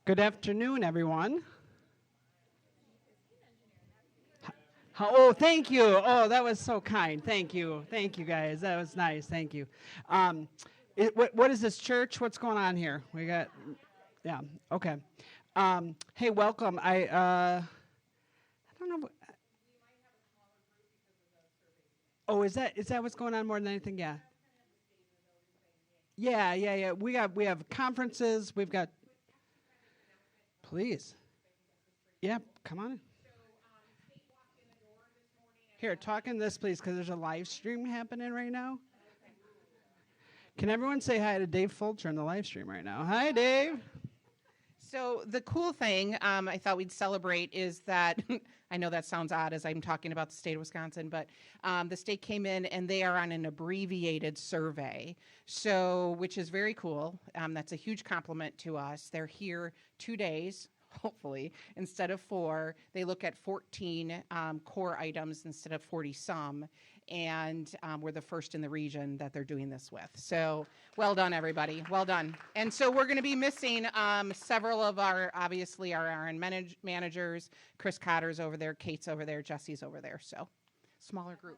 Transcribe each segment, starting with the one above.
Good afternoon, everyone. Oh, thank you. Oh, that was so kind. Thank you. Thank you, guys. That was nice. Thank you. What is this church? What's going on here? We got, yeah. Okay. Hey, welcome. I don't know. Oh, is that what's going on more than anything? Yeah. Yeah. We have conferences. We've got. Please. Yeah, come on. Here, talk in this, please, because there's a live stream happening right now. Can everyone say hi to Dave Fulcher in the live stream right now? Hi, Dave. So the cool thing I thought we'd celebrate is that, I know that sounds odd as I'm talking about the state of Wisconsin, but the state came in and they are on an abbreviated survey, so which is very cool. That's a huge compliment to us. They're here 2 days, hopefully, instead of 4. They look at 14 core items instead of 40 some, and we're the first in the region that they're doing this with. So well done, everybody. Well done. And so we're going to be missing several of our, obviously, our RN managers. Chris Cotter's over there, Kate's over there, Jesse's over there. So smaller group.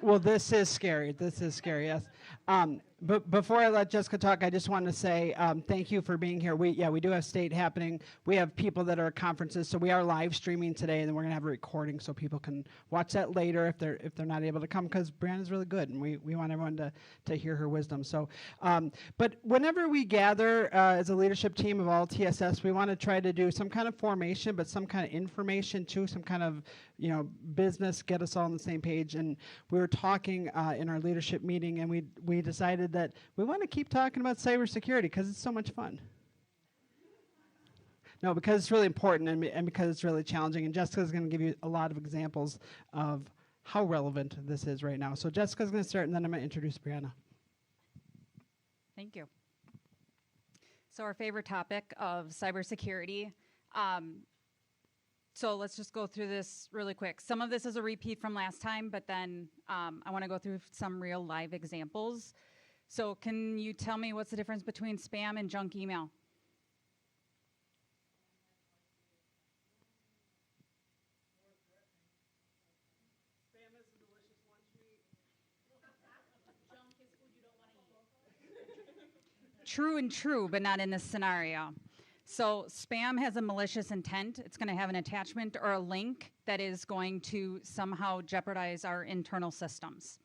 Well, this is scary. This is scary, yes. But before I let Jessica talk, I just want to say thank you for being here. We do have state happening. We have people that are at conferences, so we are live streaming today, and then we're going to have a recording so people can watch that later if they're not able to come, because Brianna's really good, and we want everyone to hear her wisdom. So, but whenever we gather as a leadership team of all TSS, we want to try to do some kind of formation, but some kind of information too, some kind of business, get us all on the same page. And we were talking in our leadership meeting, and we decided that we want to keep talking about cybersecurity because it's so much fun. No, because it's really important and because it's really challenging. And Jessica's going to give you a lot of examples of how relevant this is right now. So Jessica's going to start, and then I'm going to introduce Brianna. Thank you. So our favorite topic of cybersecurity. So let's just go through this really quick. Some of this is a repeat from last time, but then I want to go through some real live examples. So can you tell me what's the difference between spam and junk email? Spam is a delicious lunch meat. Junk is food you don't want to eat. True, but not in this scenario. So spam has a malicious intent. It's going to have an attachment or a link that is going to somehow jeopardize our internal systems.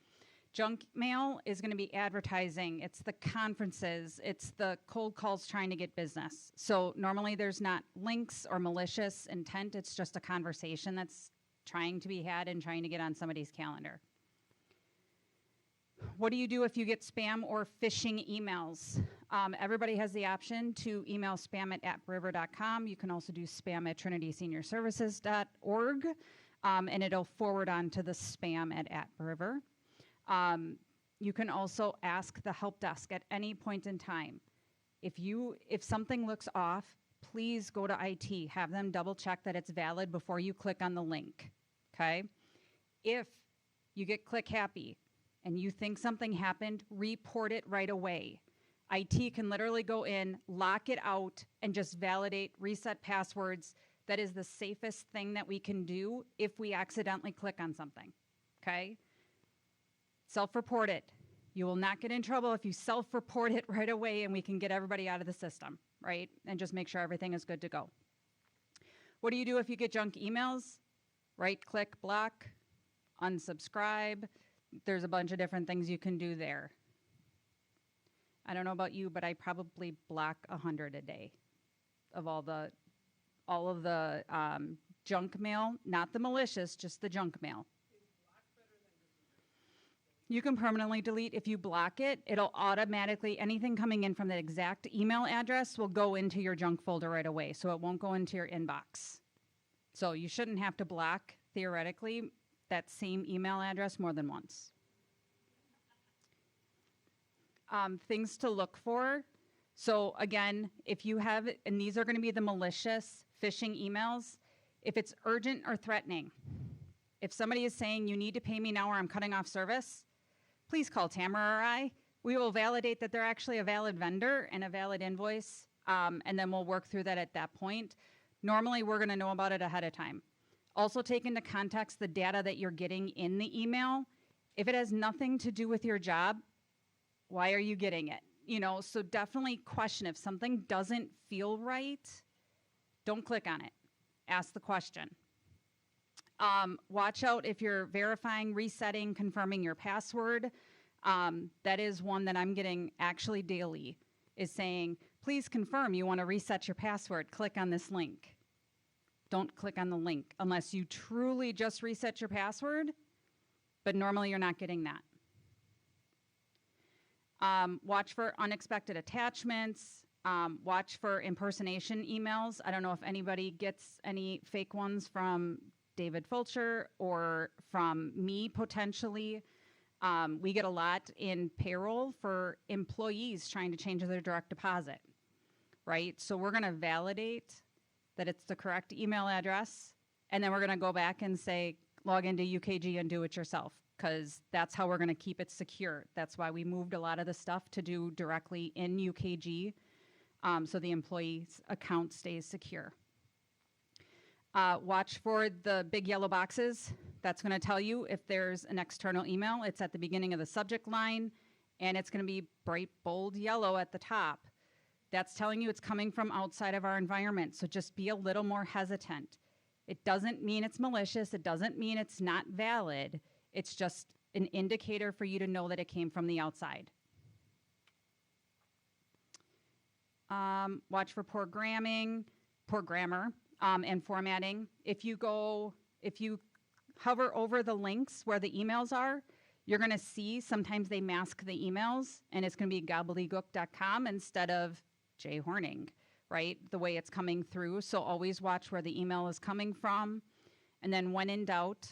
Junk mail is going to be advertising. It's the conferences. It's the cold calls trying to get business. So normally there's not links or malicious intent. It's just a conversation that's trying to be had and trying to get on somebody's calendar. What do you do if you get spam or phishing emails? Everybody has the option to email spam@appriver.com. You can also do spam@trinityseniorservices.org, and it'll forward on to the spam@appriver. You can also ask the help desk at any point in time. If something looks off, please go to IT. Have them double check that it's valid before you click on the link, okay? If you get click happy and you think something happened, report it right away. IT can literally go in, lock it out, and just validate, reset passwords. That is the safest thing that we can do if we accidentally click on something, okay? Self-report it. You will not get in trouble if you self-report it right away, and we can get everybody out of the system, right? And just make sure everything is good to go. What do you do if you get junk emails? Right-click, block, unsubscribe. There's a bunch of different things you can do there. I don't know about you, but I probably block 100 a day of all of the junk mail, not the malicious, just the junk mail. You can permanently delete. If you block it, it'll automatically, anything coming in from the exact email address will go into your junk folder right away, so it won't go into your inbox. So you shouldn't have to block, theoretically, that same email address more than once. Things to look for. So again, if you have, and these are going to be the malicious phishing emails, if it's urgent or threatening, if somebody is saying you need to pay me now or I'm cutting off service, please call Tamara or I. We will validate that they're actually a valid vendor and a valid invoice, and then we'll work through that at that point. Normally, we're going to know about it ahead of time. Also take into context the data that you're getting in the email. If it has nothing to do with your job, why are you getting it? You know, so definitely question if something doesn't feel right, don't click on it. Ask the question. Watch out if you're verifying, resetting, confirming your password. That is one that I'm getting actually daily, is saying, please confirm you want to reset your password. Click on this link. Don't click on the link unless you truly just reset your password, but normally you're not getting that. Watch for unexpected attachments. Watch for impersonation emails. I don't know if anybody gets any fake ones from David Fulcher or from me potentially. We get a lot in payroll for employees trying to change their direct deposit, right? So we're going to validate that it's the correct email address, and then we're going to go back and say, log into UKG and do it yourself, because that's how we're going to keep it secure. That's why we moved a lot of the stuff to do directly in UKG, so the employee's account stays secure. Watch for the big yellow boxes. That's going to tell you if there's an external email. It's at the beginning of the subject line, and it's going to be bright, bold yellow at the top. That's telling you it's coming from outside of our environment, so just be a little more hesitant. It doesn't mean it's malicious. It doesn't mean it's not valid. It's just an indicator for you to know that it came from the outside. Watch for poor grammar, and formatting. If you hover over the links where the emails are, you're going to see sometimes they mask the emails, and it's going to be gobbledygook.com instead of Jay Horning, right? The way it's coming through. So always watch where the email is coming from. And then when in doubt,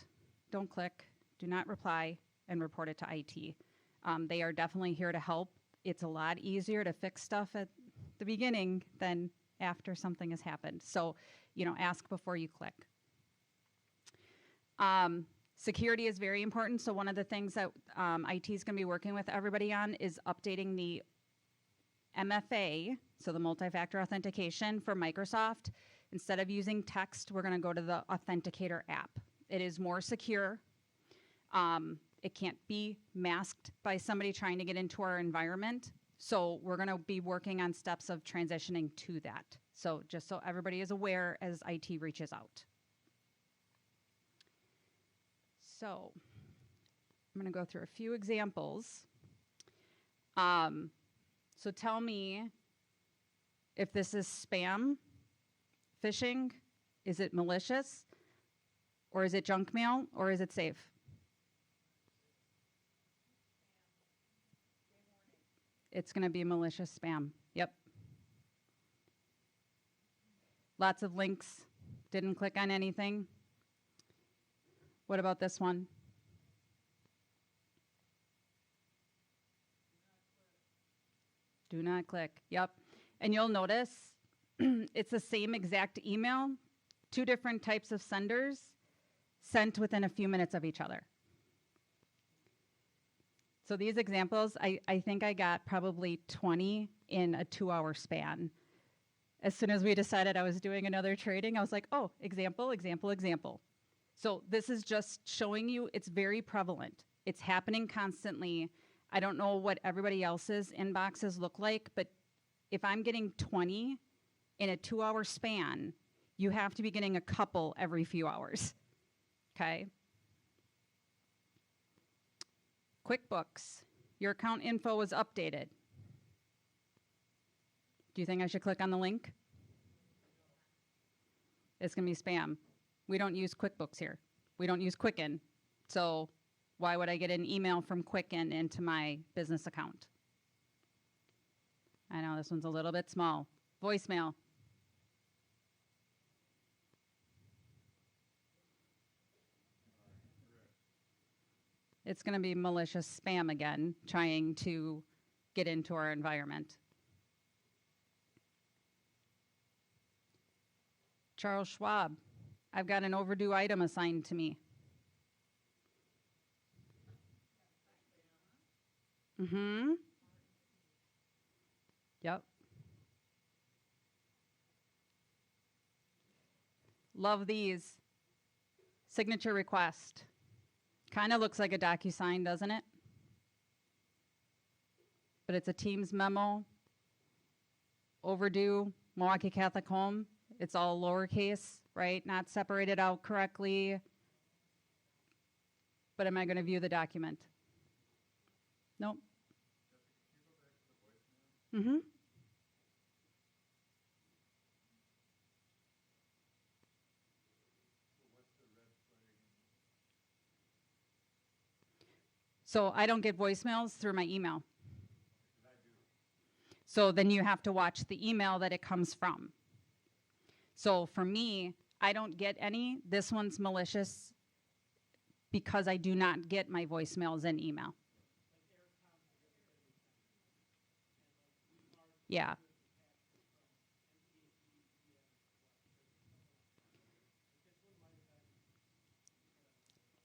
don't click, do not reply, and report it to IT. They are definitely here to help. It's a lot easier to fix stuff at the beginning than after something has happened. So, you know, ask before you click. Security is very important. So one of the things that IT is going to be working with everybody on is updating the MFA, so the multi-factor authentication for Microsoft. Instead of using text, we're going to go to the Authenticator app. It is more secure. It can't be masked by somebody trying to get into our environment. So we're going to be working on steps of transitioning to that. So just so everybody is aware as IT reaches out. So I'm going to go through a few examples. So tell me if this is spam, phishing, is it malicious, or is it junk mail, or is it safe? It's going to be malicious spam. Yep. Lots of links. Didn't click on anything. What about this one? Do not click. Yep. And you'll notice it's the same exact email, two different types of senders sent within a few minutes of each other. So these examples, I think I got probably 20 in a 2-hour span. As soon as we decided I was doing another training, I was like, oh, example, example, example. So this is just showing you it's very prevalent. It's happening constantly. I don't know what everybody else's inboxes look like, but if I'm getting 20 in a 2-hour span, you have to be getting a couple every few hours, okay? QuickBooks, your account info was updated. Do you think I should click on the link? It's going to be spam. We don't use QuickBooks here. We don't use Quicken. So why would I get an email from Quicken into my business account? I know this one's a little bit small. Voicemail. It's going to be malicious spam again, trying to get into our environment. Charles Schwab, I've got an overdue item assigned to me. Love these. Signature request. Kind of looks like a DocuSign, doesn't it? But it's a Teams memo. Overdue, Milwaukee Catholic Home. It's all lowercase, right? Not separated out correctly. But am I going to view the document? Nope. Mm-hmm. So I don't get voicemails through my email. So then you have to watch the email that it comes from. So for me, I don't get any. This one's malicious because I do not get my voicemails in email. Yeah.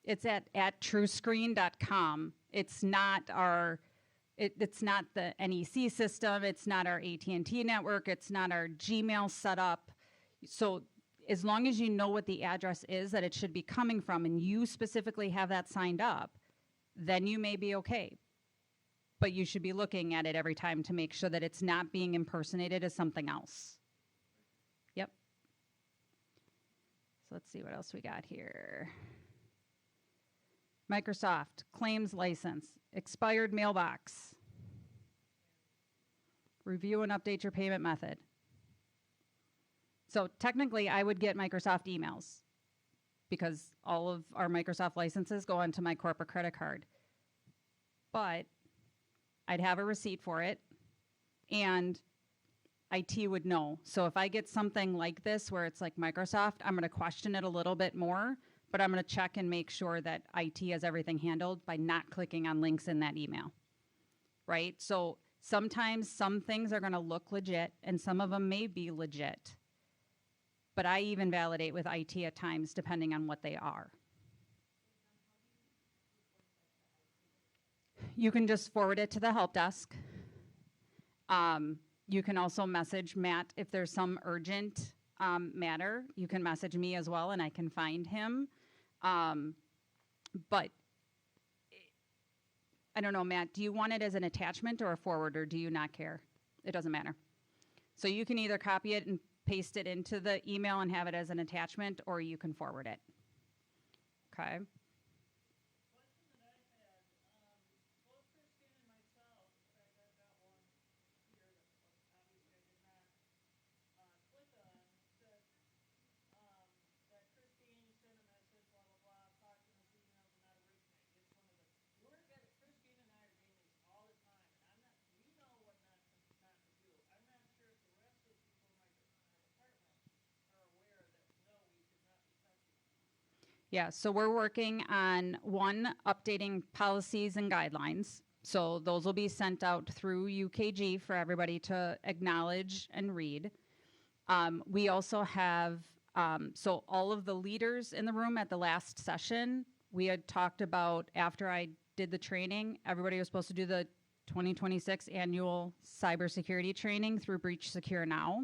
It's at truescreen.com. It's not our, it's not the NEC system. It's not our AT&T network. It's not our Gmail setup. So as long as you know what the address is that it should be coming from and you specifically have that signed up, then you may be okay. But you should be looking at it every time to make sure that it's not being impersonated as something else. Yep. So let's see what else we got here. Microsoft claims license, expired mailbox. Review and update your payment method. So technically, I would get Microsoft emails because all of our Microsoft licenses go onto my corporate credit card. But I'd have a receipt for it, and IT would know. So if I get something like this where it's like Microsoft, I'm going to question it a little bit more, but I'm going to check and make sure that IT has everything handled by not clicking on links in that email, right? So sometimes some things are going to look legit, and some of them may be legit. But I even validate with IT at times, depending on what they are. You can just forward it to the help desk. You can also message Matt if there's some urgent matter. You can message me as well, and I can find him. But I don't know, Matt, do you want it as an attachment or a forward, or do you not care? It doesn't matter. So you can either copy it and paste it into the email and have it as an attachment, or you can forward it. Okay. Yeah, so we're working on updating policies and guidelines. So those will be sent out through UKG for everybody to acknowledge and read. We also have, so all of the leaders in the room at the last session, we had talked about after I did the training, everybody was supposed to do the 2026 annual cybersecurity training through Breach Secure Now.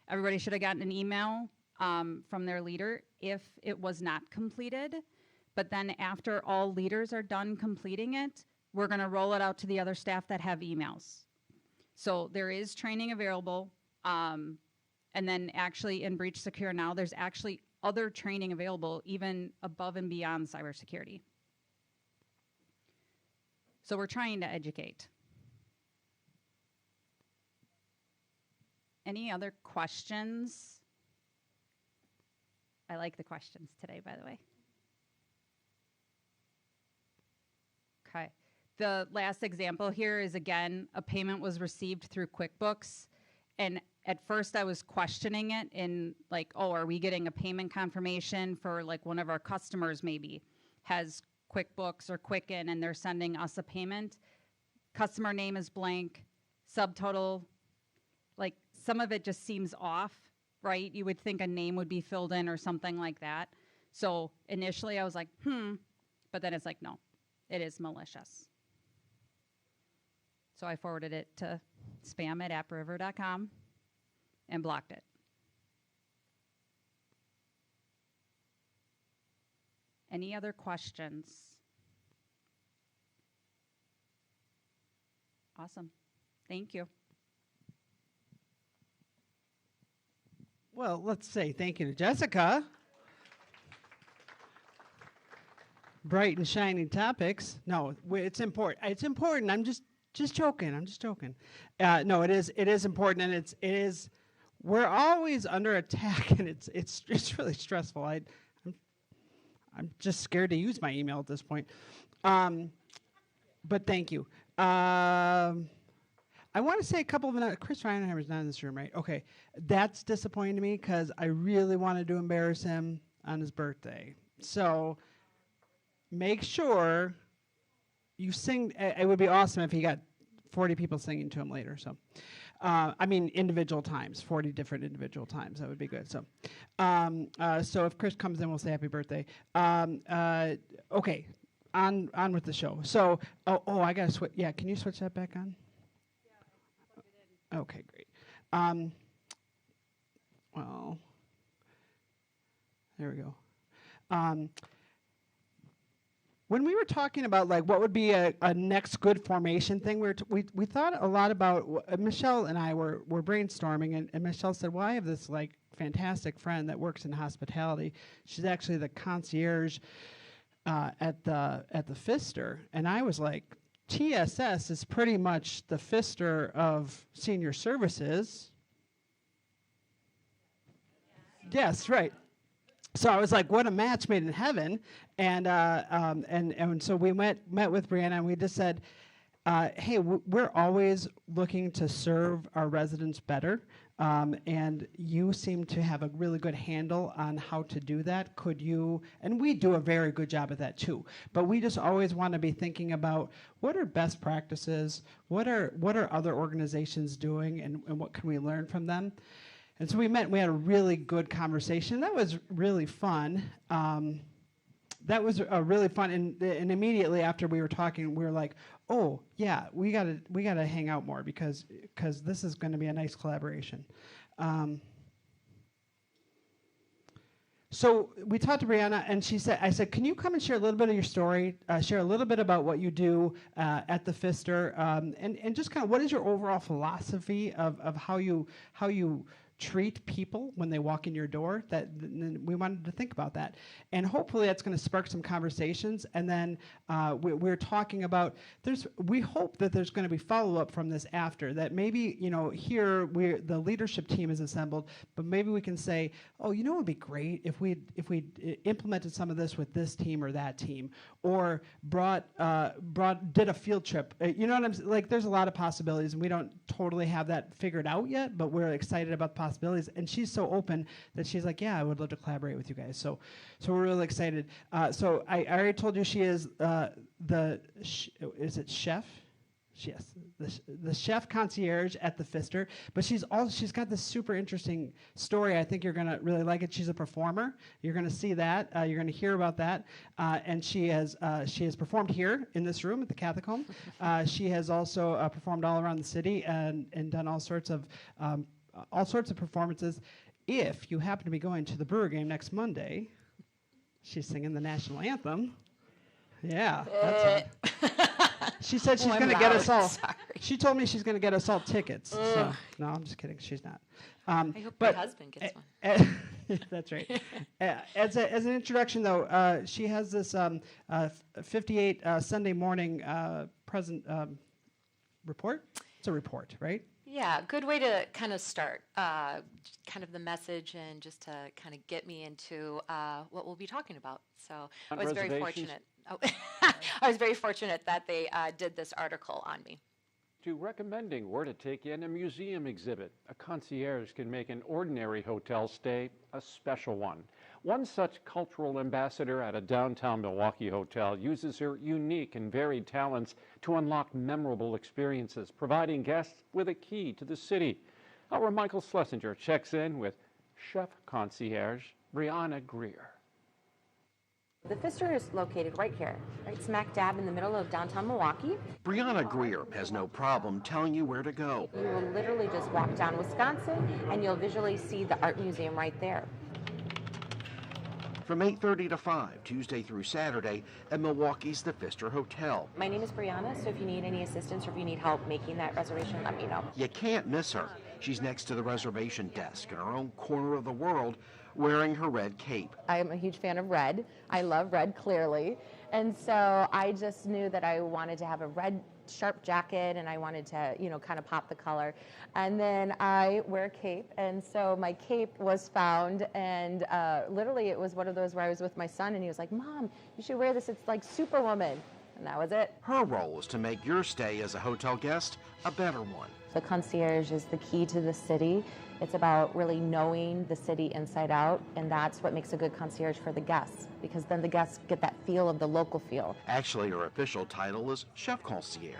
Everybody should have gotten an email from their leader if it was not completed. But then after all leaders are done completing it, we're going to roll it out to the other staff that have emails. So there is training available. And then actually in Breach Secure Now, there's actually other training available even above and beyond cybersecurity. So we're trying to educate. Any other questions? I like the questions today, by the way. Okay. The last example here is, again, a payment was received through QuickBooks. And at first I was questioning it in like, oh, are we getting a payment confirmation for like one of our customers maybe has QuickBooks or Quicken and they're sending us a payment. Customer name is blank, subtotal, like some of it just seems off. Right? You would think a name would be filled in or something like that. So initially I was like, but then it's like, no, it is malicious. So I forwarded it to spam@appriver.com and blocked it. Any other questions? Awesome. Thank you. Well, let's say thank you to Jessica. Bright and shiny topics. No, it's important. It's important. I'm just joking. I'm just joking. No, it is. It is important, and it is. We're always under attack, and it's really stressful. I'm just scared to use my email at this point. But thank you. I want to say a couple of minutes. Chris Reinheimer's not in this room, right? Okay. That's disappointing to me because I really wanted to embarrass him on his birthday. So make sure you sing. It would be awesome if he got 40 people singing to him later. So, I mean, individual times, 40 different individual times. That would be good. So, so if Chris comes in, we'll say happy birthday. Okay. On with the show. So, I got to switch. Yeah, can you switch that back on? Okay, great. Well, there we go. When we were talking about like what would be a next good formation thing, we thought a lot about. Michelle and I were brainstorming, and Michelle said, "Well, I have this like fantastic friend that works in hospitality. She's actually the concierge at the Pfister," and I was like, TSS is pretty much the Pfister of senior services. Yes, right. So I was like, what a match made in heaven. And so we met with Brianna, and we just said, hey, we're always looking to serve our residents better. And you seem to have a really good handle on how to do that. Could you, and we do a very good job at that too, but we just always want to be thinking about what are best practices, what are other organizations doing, and what can we learn from them. And so we had a really good conversation. That was really fun. That was really fun, and immediately after we were talking, we were like, "Oh yeah, we gotta hang out more because this is going to be a nice collaboration." So we talked to Brianna, and I said, "Can you come and share a little bit of your story? Share a little bit about what you do at the Pfister, and just kind of what is your overall philosophy of how you treat people when they walk in your door?" We wanted to think about that, and hopefully that's going to spark some conversations. And then we're talking about we hope that there's going to be follow-up from this after that. Maybe here the leadership team is assembled, but maybe we can say, oh, it would be great if we implemented some of this with this team or that team, or did a field trip. You know what I'm saying? Like, there's a lot of possibilities, and we don't totally have that figured out yet, but we're excited about the possibilities. And she's so open that she's like, yeah, I would love to collaborate with you guys. So we're really excited. So I already told you she is is it chef? Yes, the chef concierge at the Pfister. But she's got this super interesting story. I think you're gonna really like it. She's a performer. You're gonna see that. You're gonna hear about that. And she has performed here in this room at the Catholic Home. She has also performed all around the city and done all sorts of performances. If you happen to be going to the Brewer game next Monday, she's singing the national anthem. Yeah, that's her. She said she's going to get us all. Sorry. She told me she's going to get us all tickets. So, no, I'm just kidding. She's not. I hope my husband gets one. That's right. As an introduction, though, she has this 58 Sunday morning report. It's a report, right? Yeah, good way to kind of start, kind of the message, and just to kind of get me into what we'll be talking about. So I was very fortunate. Oh, I was very fortunate that they did this article on me. To recommending where to take in a museum exhibit, a concierge can make an ordinary hotel stay a special one. One such cultural ambassador at a downtown Milwaukee hotel uses her unique and varied talents to unlock memorable experiences, providing guests with a key to the city. Our Michael Schlesinger checks in with chef concierge Brianna Greer. The Pfister is located right here, right smack dab in the middle of downtown Milwaukee. Brianna Greer has no problem telling you where to go. You will literally just walk down Wisconsin and you'll visually see the art museum right there. from 8:30 to 5, Tuesday through Saturday at Milwaukee's The Pfister Hotel. My name is Brianna, so if you need any assistance or if you need help making that reservation, let me know. You can't miss her. She's next to the reservation desk in her own corner of the world, wearing her red cape. I'm a huge fan of red. I love red, clearly. And so I just knew that I wanted to have a red sharp jacket and I wanted to, kind of pop the color. And then I wear a cape. And so my cape was found, and literally it was one of those where I was with my son and he was like, "Mom, you should wear this. It's like Superwoman." And that was it. Her role is to make your stay as a hotel guest a better one. The concierge is the key to the city. It's about really knowing the city inside out, and that's what makes a good concierge for the guests, because then the guests get that feel of the local feel. Actually, her official title is chef concierge.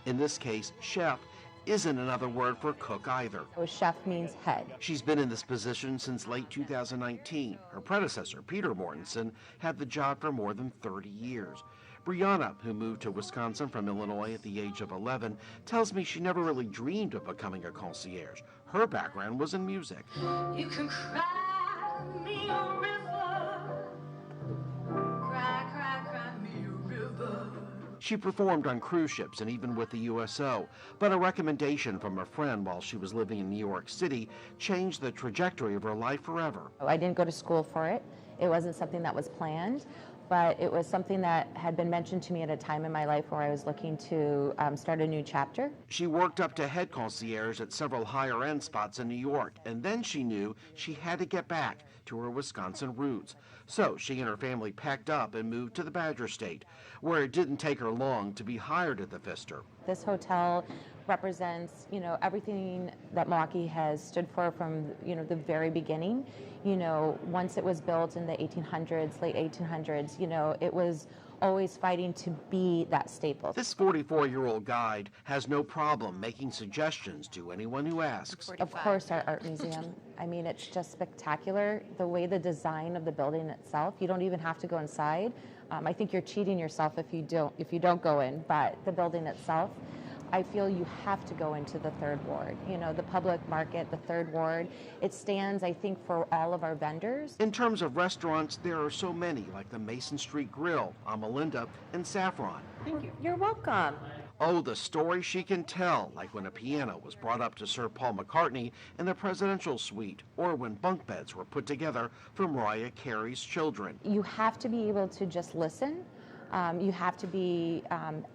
In this case, chef isn't another word for cook either. So chef means head. She's been in this position since late 2019. Her predecessor, Peter Mortensen, had the job for more than 30 years. Brianna, who moved to Wisconsin from Illinois at the age of 11, tells me she never really dreamed of becoming a concierge. Her background was in music. You can cry me a river, cry me a river. She performed on cruise ships and even with the USO, but a recommendation from a friend while she was living in New York City changed the trajectory of her life forever. I didn't go to school for it. It wasn't something that was planned, but it was something that had been mentioned to me at a time in my life where I was looking to start a new chapter. She worked up to head concierge at several higher-end spots in New York, and then she knew she had to get back to her Wisconsin roots. So she and her family packed up and moved to the Badger State, where it didn't take her long to be hired at the Pfister. This hotel represents, everything that Milwaukee has stood for from, the very beginning. Once it was built in the 1800s, late 1800s, it was always fighting to be that staple. This 44-year-old guide has no problem making suggestions to anyone who asks. Of course, our art museum. I mean, it's just spectacular. The way the design of the building itself, you don't even have to go inside. I think you're cheating yourself if you don't go in, but the building itself, I feel you have to go into the third ward. The public market, the third ward, it stands, I think, for all of our vendors. In terms of restaurants, there are so many, like the Mason Street Grill, Melinda, and Saffron. Thank you. You're welcome. Oh, the story she can tell, like when a piano was brought up to Sir Paul McCartney in the presidential suite, or when bunk beds were put together for Mariah Carey's children. You have to be able to just listen. You have to be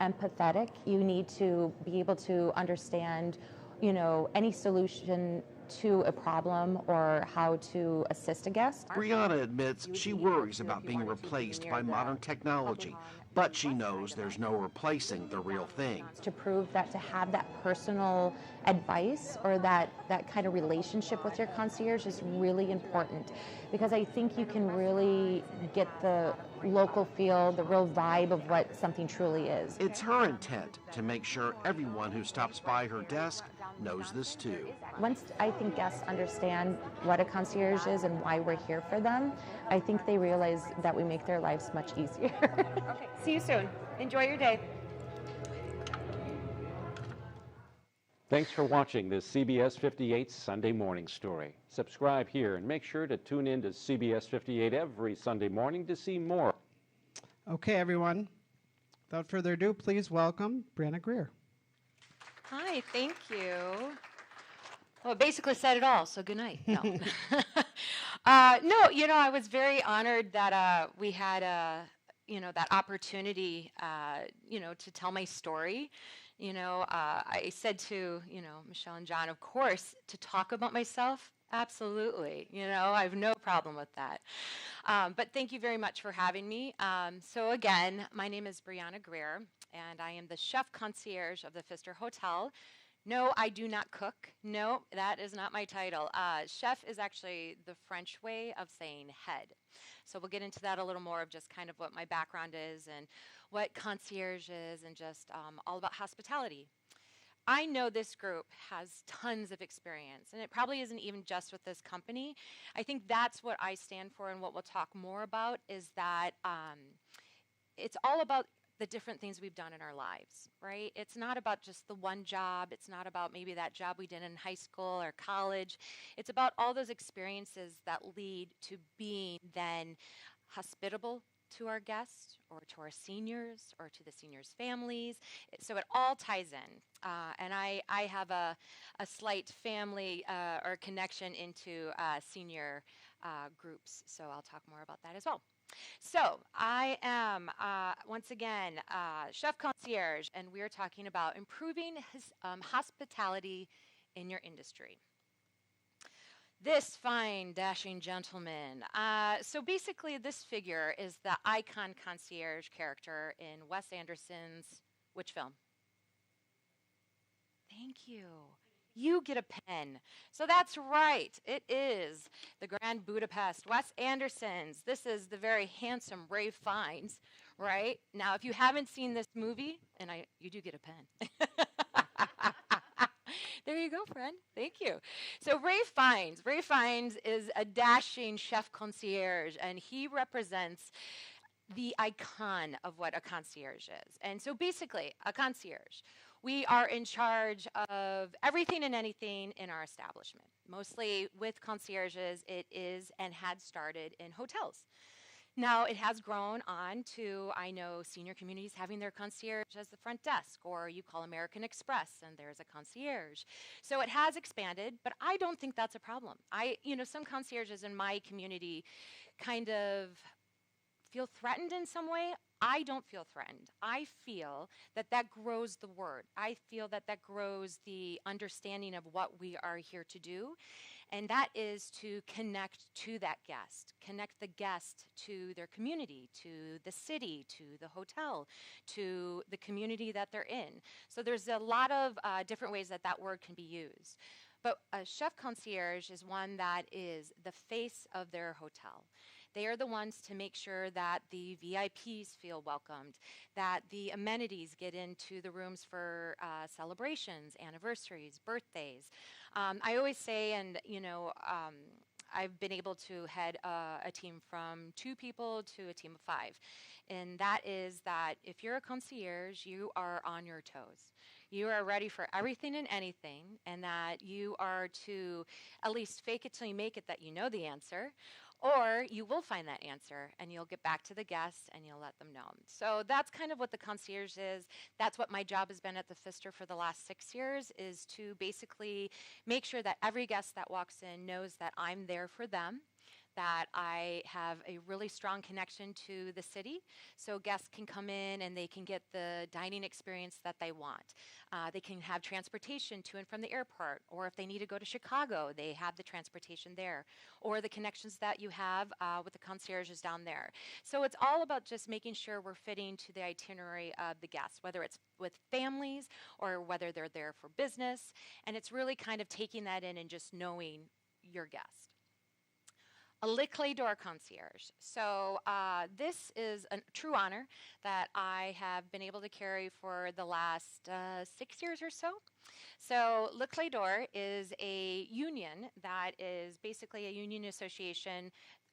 empathetic. You need to be able to understand, any solution to a problem or how to assist a guest. Brianna admits she worries about being replaced by modern technology, but she knows there's no replacing the real thing. To prove that, to have that personal advice or that kind of relationship with your concierge is really important, because I think you can really get the local feel, the real vibe of what something truly is. It's her intent to make sure everyone who stops by her desk knows this too. Once I think guests understand what a concierge is and why we're here for them, I think they realize that we make their lives much easier. Okay, see you soon. Enjoy your day. Thanks for watching this CBS 58 Sunday Morning Story. Subscribe here and make sure to tune in to CBS 58 every Sunday morning to see more. Okay, everyone. Without further ado, please welcome Brianna Greer. Hi, thank you. Well, it basically said it all, so good night. No, no, I was very honored that we had, that opportunity, to tell my story. I said to, Michelle and John, of course, to talk about myself, absolutely. I have no problem with that. But thank you very much for having me. So again, my name is Brianna Greer, and I am the chef concierge of the Pfister Hotel. No, I do not cook. No, that is not my title. Chef is actually the French way of saying head. So we'll get into that a little more of just kind of what my background is and what concierge is and just all about hospitality. I know this group has tons of experience, and it probably isn't even just with this company. I think that's what I stand for, and what we'll talk more about is that it's all about the different things we've done in our lives, right? It's not about just the one job. It's not about maybe that job we did in high school or college. It's about all those experiences that lead to being then hospitable to our guests or to our seniors or to the seniors' families. So it all ties in. And I have a slight family or connection into senior groups, so I'll talk more about that as well. So I am, once again, Chef Concierge, and we're talking about improving hospitality in your industry. This fine, dashing gentleman. So basically, this figure is the icon concierge character in Wes Anderson's which film? Thank you. You get a pen. So that's right. It is the Grand Budapest, Wes Anderson's. This is the very handsome Ralph Fiennes, right? Now, if you haven't seen this movie, and you do get a pen. There you go, friend. Thank you. So Ralph Fiennes is a dashing chef concierge, and he represents the icon of what a concierge is. And so basically, a concierge, we are in charge of everything and anything in our establishment. Mostly with concierges, it is and had started in hotels. Now, it has grown on to, I know, senior communities having their concierge as the front desk, or you call American Express and there's a concierge. So it has expanded, but I don't think that's a problem. Some concierges in my community kind of feel threatened in some way. I don't feel threatened. I feel that that grows the word. I feel that that grows the understanding of what we are here to do. And that is to connect to that guest, connect the guest to their community, to the city, to the hotel, to the community that they're in. So there's a lot of different ways that that word can be used. But a chef concierge is one that is the face of their hotel. They are the ones to make sure that the VIPs feel welcomed, that the amenities get into the rooms for celebrations, anniversaries, birthdays. I always say, I've been able to head a team from 2 people to a team of 5. And that is that if you're a concierge, you are on your toes. You are ready for everything and anything, and that you are to at least fake it till you make it that you know the answer. Or you will find that answer and you'll get back to the guests and you'll let them know. So that's kind of what the concierge is. That's what my job has been at the Pfister for the last 6 years, is to basically make sure that every guest that walks in knows that I'm there for them, that I have a really strong connection to the city, so guests can come in and they can get the dining experience that they want. They can have transportation to and from the airport, or if they need to go to Chicago, they have the transportation there, or the connections that you have with the concierges down there. So it's all about just making sure we're fitting to the itinerary of the guests, whether it's with families or whether they're there for business, and it's really kind of taking that in and just knowing your guest. A Le Clé d'Or concierge. So this is a true honor that I have been able to carry for the last 6 years or so. So Le Clé d'Or is a union that is basically a union association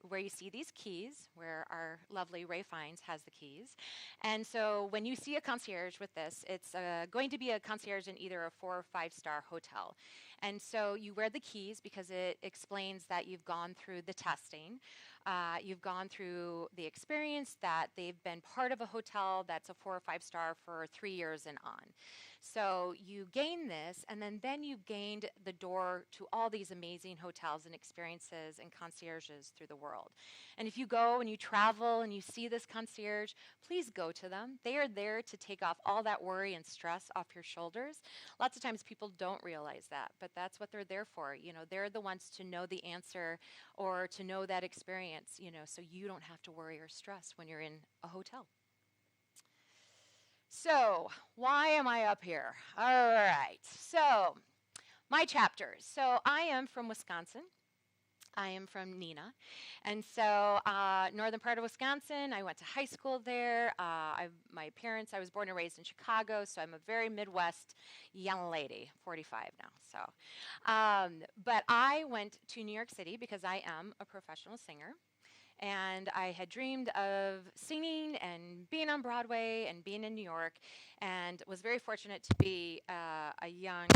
where you see these keys, where our lovely Ray Fiennes has the keys. And so when you see a concierge with this, it's going to be a concierge in either a 4 or 5-star hotel. And so you wear the keys because it explains that you've gone through the testing. You've gone through the experience that they've been part of a hotel that's a 4 or 5-star for 3 years and on. So you gain this, and then you've gained the door to all these amazing hotels and experiences and concierges through the world. And if you go and you travel and you see this concierge, please go to them. They are there to take off all that worry and stress off your shoulders. Lots of times people don't realize that, but that's what they're there for. They're the ones to know the answer or to know that experience, so you don't have to worry or stress when you're in a hotel. So, why am I up here? All right, so my chapters. So, I am from Wisconsin. I am from Neenah. And so, northern part of Wisconsin, I went to high school there. I was born and raised in Chicago, so I'm a very Midwest young lady, 45 now. So, but I went to New York City because I am a professional singer. And I had dreamed of singing and being on Broadway and being in New York, and was very fortunate to be a young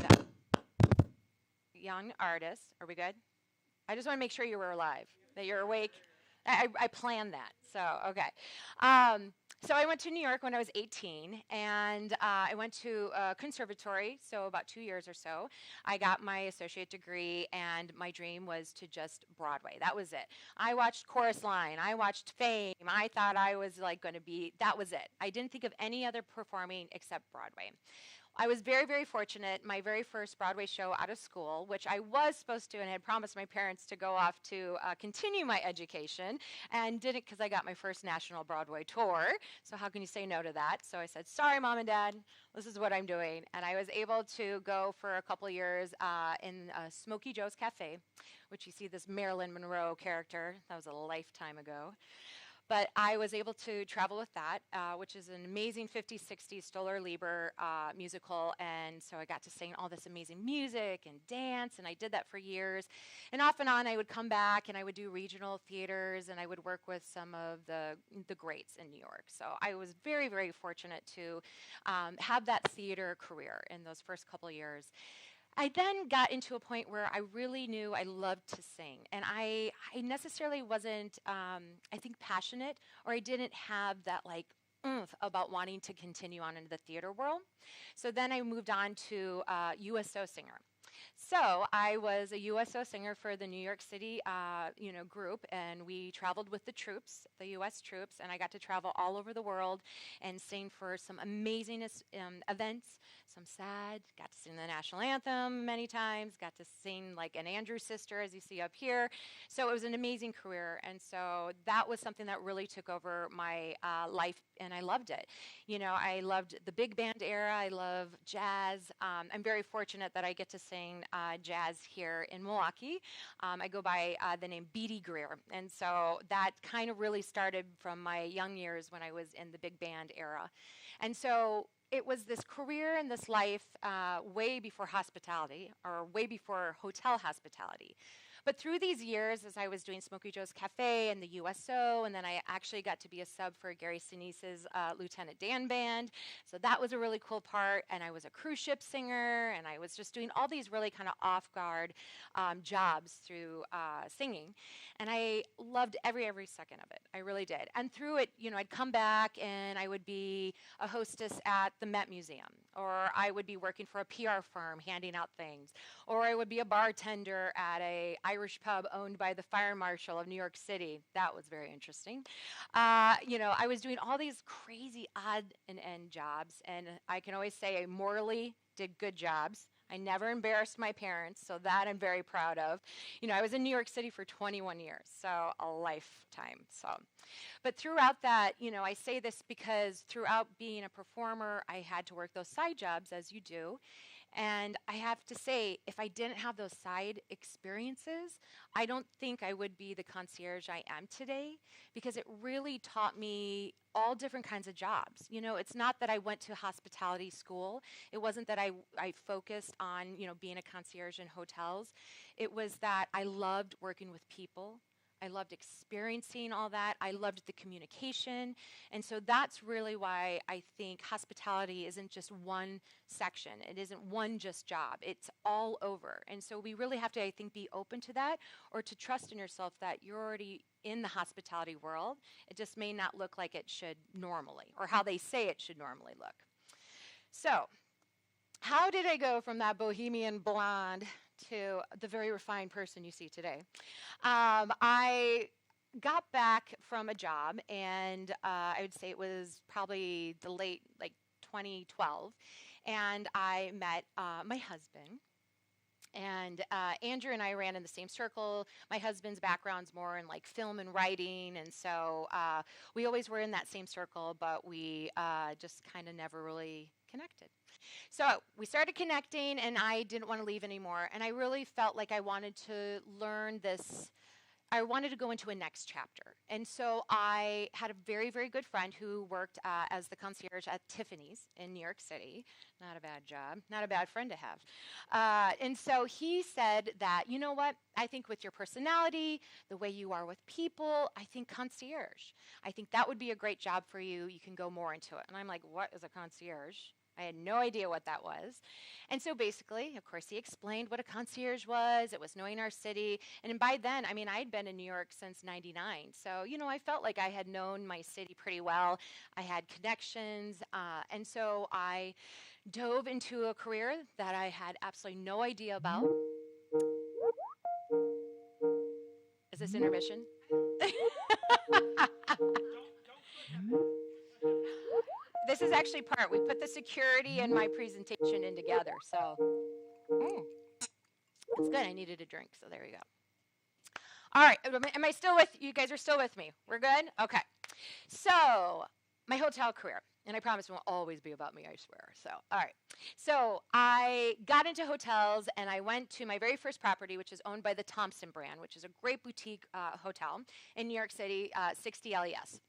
artist. Are we good? I just want to make sure you were alive, that you're awake. I planned that. So, okay. So I went to New York when I was 18, and I went to a conservatory, so about 2 years or so. I got my associate degree, and my dream was to just Broadway. That was it. I watched Chorus Line. I watched Fame. I thought I was like going to be, that was it. I didn't think of any other performing except Broadway. I was very, very fortunate. My very first Broadway show out of school, which I was supposed to and had promised my parents to go off to continue my education, and didn't because I got my first national Broadway tour. So how can you say no to that? So I said, sorry, Mom and Dad, this is what I'm doing. And I was able to go for a couple of years in Smokey Joe's Cafe, which you see this Marilyn Monroe character. That was a lifetime ago. But I was able to travel with that, which is an amazing 50s, 60s Stoller Lieber musical. And so I got to sing all this amazing music and dance, and I did that for years. And off and on, I would come back and I would do regional theaters, and I would work with some of the greats in New York. So I was very, very fortunate to have that theater career in those first couple of years. I then got into a point where I really knew I loved to sing. And I necessarily wasn't, I think, passionate, or I didn't have that like oomph about wanting to continue on into the theater world. So then I moved on to USO singer. So I was a USO singer for the New York City, group, and we traveled with the troops, the U.S. troops, and I got to travel all over the world and sing for some amazing events, some sad, got to sing the national anthem many times, got to sing like an Andrew sister, as you see up here. So it was an amazing career, and so that was something that really took over my life, and I loved it. You know, I loved the big band era. I love jazz. I'm very fortunate that I get to sing jazz here in Milwaukee. I go by the name Beatty Greer, and so that kind of really started from my young years when I was in the big band era. And so it was this career and this life way before hospitality, or way before hotel hospitality. But through these years, as I was doing Smokey Joe's Cafe and the USO, and then I actually got to be a sub for Gary Sinise's Lieutenant Dan Band. So that was a really cool part. And I was a cruise ship singer, and I was just doing all these really kind of off-guard jobs through singing. And I loved every second of it. I really did. And through it, you know, I'd come back and I would be a hostess at the Met Museum, or I would be working for a PR firm handing out things, or I would be a bartender at a Irish pub owned by the fire marshal of New York City. That was very interesting. I was doing all these crazy odd and end jobs, and I can always say I morally did good jobs. I never embarrassed my parents, so that I'm very proud of. You know, I was in New York City for 21 years, so a lifetime. But throughout that, you know, I say this because throughout being a performer, I had to work those side jobs, as you do. And I have to say, if I didn't have those side experiences, I don't think I would be the concierge I am today, because it really taught me all different kinds of jobs. You know, it's not that I went to hospitality school. It wasn't that I focused on, you know, being a concierge in hotels. It was that I loved working with people. I loved experiencing all that. I loved the communication. And so that's really why I think hospitality isn't just one section. It isn't one just job. It's all over. And so we really have to, I think, be open to that, or to trust in yourself that you're already in the hospitality world. It just may not look like it should normally, or how they say it should normally look. So how did I go from that bohemian blonde to the very refined person you see today? I got back from a job, and I would say it was probably the late, 2012, and I met my husband. And Andrew and I ran in the same circle. My husband's background's more in like film and writing, and so we always were in that same circle, but we just kind of never really connected. So we started connecting, and I didn't want to leave anymore, and I really felt like I wanted to learn this. I wanted to go into a next chapter. And so I had a very, very good friend who worked as the concierge at Tiffany's in New York City. Not a bad job, not a bad friend to have. And so he said that, you know what, I think with your personality, the way you are with people, I think concierge. I think that would be a great job for you. You can go more into it. And I'm like, what is a concierge? I had no idea what that was. And so basically, of course, he explained what a concierge was. It was knowing our city. And by then, I mean, I had been in New York since 99. So, you know, I felt like I had known my city pretty well. I had connections. And so I dove into a career that I had absolutely no idea about. Is this intermission? This is actually part. We put the security and my presentation in together. So it's good. I needed a drink, so there you go. All right. Am I still with you? Guys are still with me? We're good? Okay. So my hotel career. And I promise it won't always be about me, I swear. So, all right. So I got into hotels, and I went to my very first property, which is owned by the Thompson brand, which is a great boutique hotel in New York City, 60 LES.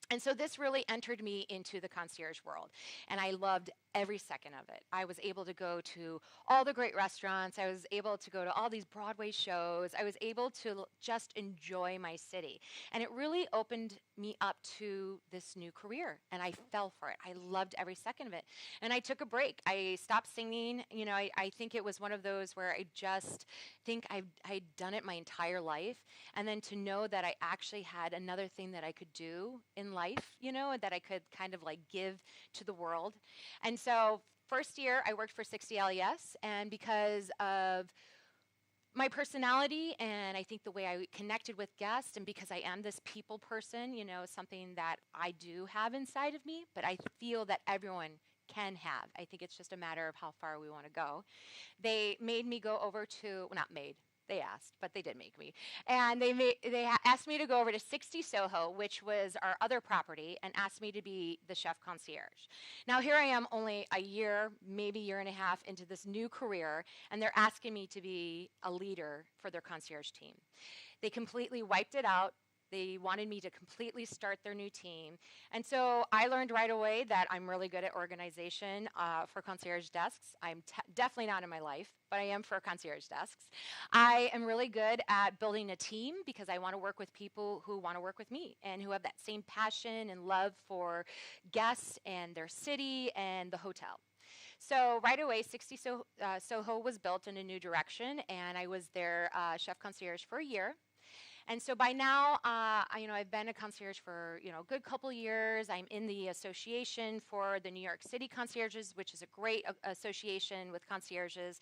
And so this really entered me into the concierge world, and I loved every second of it. I was able to go to all the great restaurants. I was able to go to all these Broadway shows. I was able to just enjoy my city. And it really opened me up to this new career, and I fell for it. I loved every second of it. And I took a break. I stopped singing. You know, I think it was one of those where I just think I'd done it my entire life. And then to know that I actually had another thing that I could do in life, you know, that I could kind of like give to the world. And so first year I worked for 60 LES, and because of my personality and I think the way I connected with guests, and because I am this people person, you know, something that I do have inside of me, but I feel that everyone can have. I think it's just a matter of how far we want to go. They made me go over to, well, not made, they asked, but they did make me. And they asked me to go over to 60 Soho, which was our other property, and asked me to be the chef concierge. Now here I am only a year, maybe year and a half into this new career, and they're asking me to be a leader for their concierge team. They completely wiped it out. They wanted me to completely start their new team. And so I learned right away that I'm really good at organization for concierge desks. I'm definitely not in my life, but I am for concierge desks. I am really good at building a team because I want to work with people who want to work with me and who have that same passion and love for guests and their city and the hotel. So right away, 60 Soho was built in a new direction, and I was their chef concierge for a year. And so by now, I've been a concierge for a good couple years. I'm in the association for the New York City Concierges, which is a great association with concierges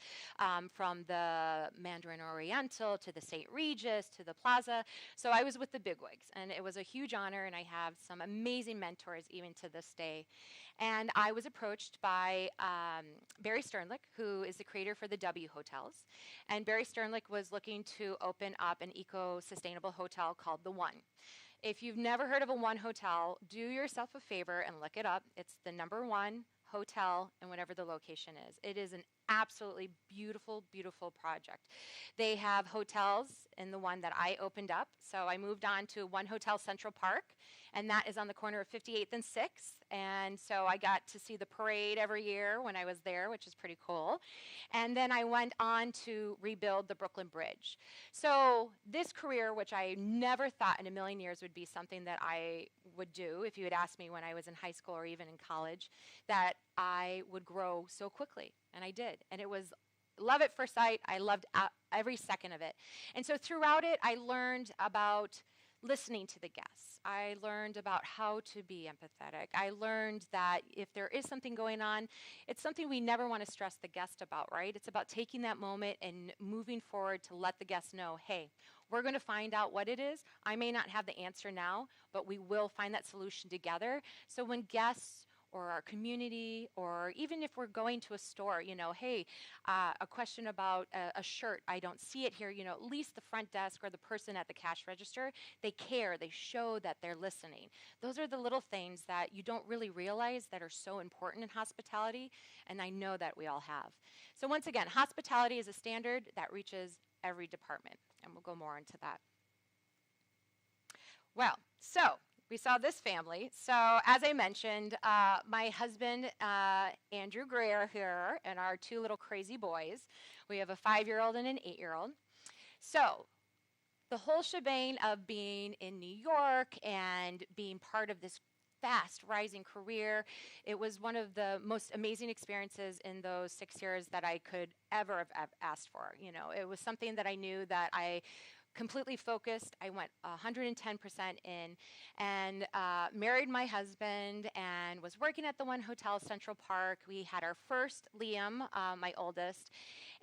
from the Mandarin Oriental to the St. Regis to the Plaza. So I was with the bigwigs, and it was a huge honor, and I have some amazing mentors even to this day. And I was approached by Barry Sternlick, who is the creator for the W Hotels. And Barry Sternlick was looking to open up an eco-sustainable hotel called The One. If you've never heard of a One Hotel, do yourself a favor and look it up. It's the #1 hotel and whatever the location is. It is an absolutely beautiful, beautiful project. They have hotels in the one that I opened up. So I moved on to One Hotel Central Park, and that is on the corner of 58th and 6th. And so I got to see the parade every year when I was there, which is pretty cool. And then I went on to rebuild the Brooklyn Bridge. So this career, which I never thought in a million years would be something that I would do if you had asked me when I was in high school or even in college, that I would grow so quickly. And I did. And it was love at first sight. I loved every second of it. And so throughout it, I learned about listening to the guests. I learned about how to be empathetic. I learned that if there is something going on, it's something we never want to stress the guest about, right? It's about taking that moment and moving forward to let the guest know, hey, we're going to find out what it is. I may not have the answer now, but we will find that solution together. So when guests or our community, or even if we're going to a store, hey, a question about a shirt, I don't see it here, at least the front desk or the person at the cash register, they care, they show that they're listening. Those are the little things that you don't really realize that are so important in hospitality, and I know that we all have. So once again, hospitality is a standard that reaches every department, and we'll go more into that. Well, so we saw this family. So as I mentioned, my husband, Andrew Greer here, and our two little crazy boys. We have a 5-year-old and an 8-year-old. So the whole shebang of being in New York and being part of this fast rising career. It was one of the most amazing experiences in those 6 years that I could ever have asked for. You know, it was something that I knew that I completely focused. I went 110% in, and married my husband and was working at the One Hotel Central Park. We had our first, Liam, my oldest,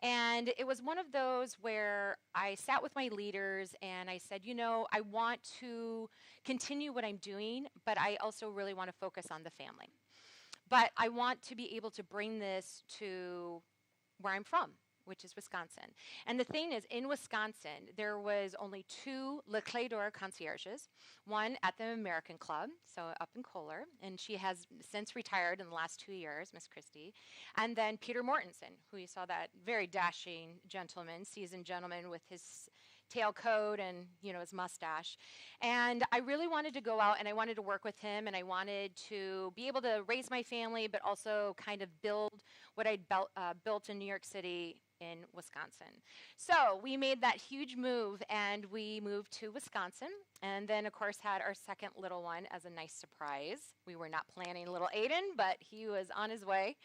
and it was one of those where I sat with my leaders and I said, you know, I want to continue what I'm doing, but I also really want to focus on the family. But I want to be able to bring this to where I'm from, which is Wisconsin. And the thing is, in Wisconsin, there was only 2 Le Clé d'Or concierges, one at the American Club, so up in Kohler, and she has since retired in the last 2 years, Miss Christie, and then Peter Mortensen, who you saw, that very dashing gentleman, seasoned gentleman with his tailcoat and, you know, his mustache. And I really wanted to go out and I wanted to work with him, and I wanted to be able to raise my family, but also kind of build what I'd built in New York City in Wisconsin. So we made that huge move, and we moved to Wisconsin, and then of course had our second little one as a nice surprise. We were not planning little Aiden, but he was on his way.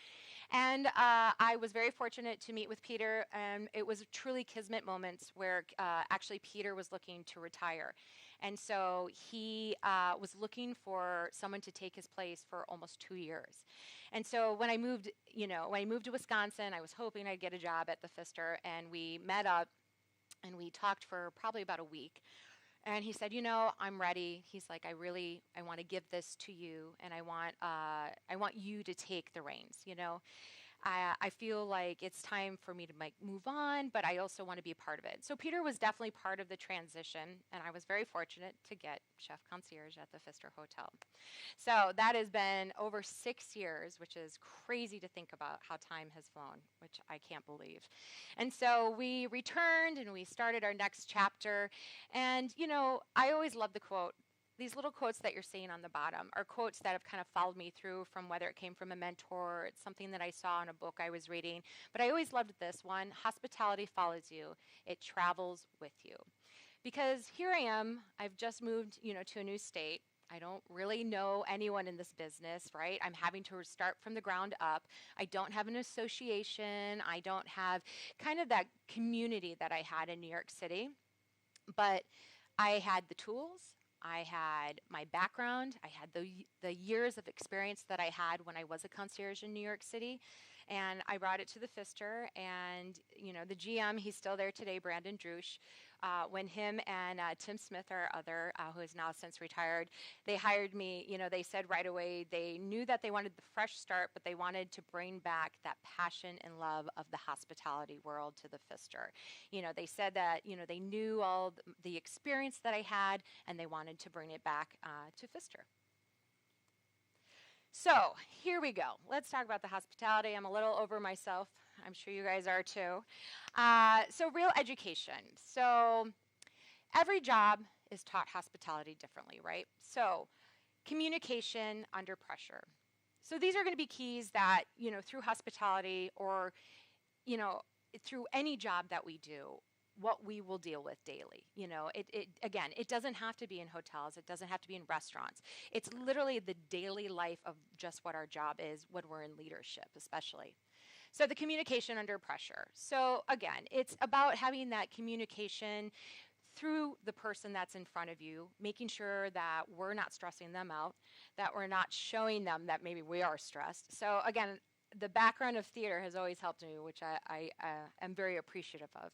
And I was very fortunate to meet with Peter, and it was truly kismet moments where actually Peter was looking to retire. And so he was looking for someone to take his place for almost 2 years. And so when I moved, when I moved to Wisconsin, I was hoping I'd get a job at the Pfister, and we met up and we talked for probably about a week. And he said, I'm ready. He's like, I want to give this to you, and I want you to take the reins. I feel like it's time for me to move on, but I also want to be a part of it. So Peter was definitely part of the transition, and I was very fortunate to get chef concierge at the Pfister Hotel. So that has been over 6 years, which is crazy to think about how time has flown, which I can't believe. And so we returned and we started our next chapter. And, I always love the quote. These little quotes that you're seeing on the bottom are quotes that have kind of followed me through, from whether it came from a mentor, it's something that I saw in a book I was reading. But I always loved this one: hospitality follows you, it travels with you. Because here I am, I've just moved, to a new state. I don't really know anyone in this business, right? I'm having to start from the ground up. I don't have an association. I don't have kind of that community that I had in New York City. But I had the tools. I had my background. I had the years of experience that I had when I was a concierge in New York City. And I brought it to the Pfister, and, the GM, he's still there today, Brandon Drusch. When him and Tim Smith, our other, who is now since retired, they hired me, they said right away they knew that they wanted the fresh start, but they wanted to bring back that passion and love of the hospitality world to the Pfister. They said that, they knew all the experience that I had, and they wanted to bring it back to Pfister. So here we go. Let's talk about the hospitality. I'm a little over myself. I'm sure you guys are too. So real education. So every job is taught hospitality differently, right? So communication under pressure. So these are going to be keys that, through hospitality or, through any job that we do, what we will deal with daily. Again, it doesn't have to be in hotels. It doesn't have to be in restaurants. It's literally the daily life of just what our job is when we're in leadership, especially. So the communication under pressure. So again, it's about having that communication through the person that's in front of you, making sure that we're not stressing them out, that we're not showing them that maybe we are stressed. So again, the background of theater has always helped me, which I am very appreciative of.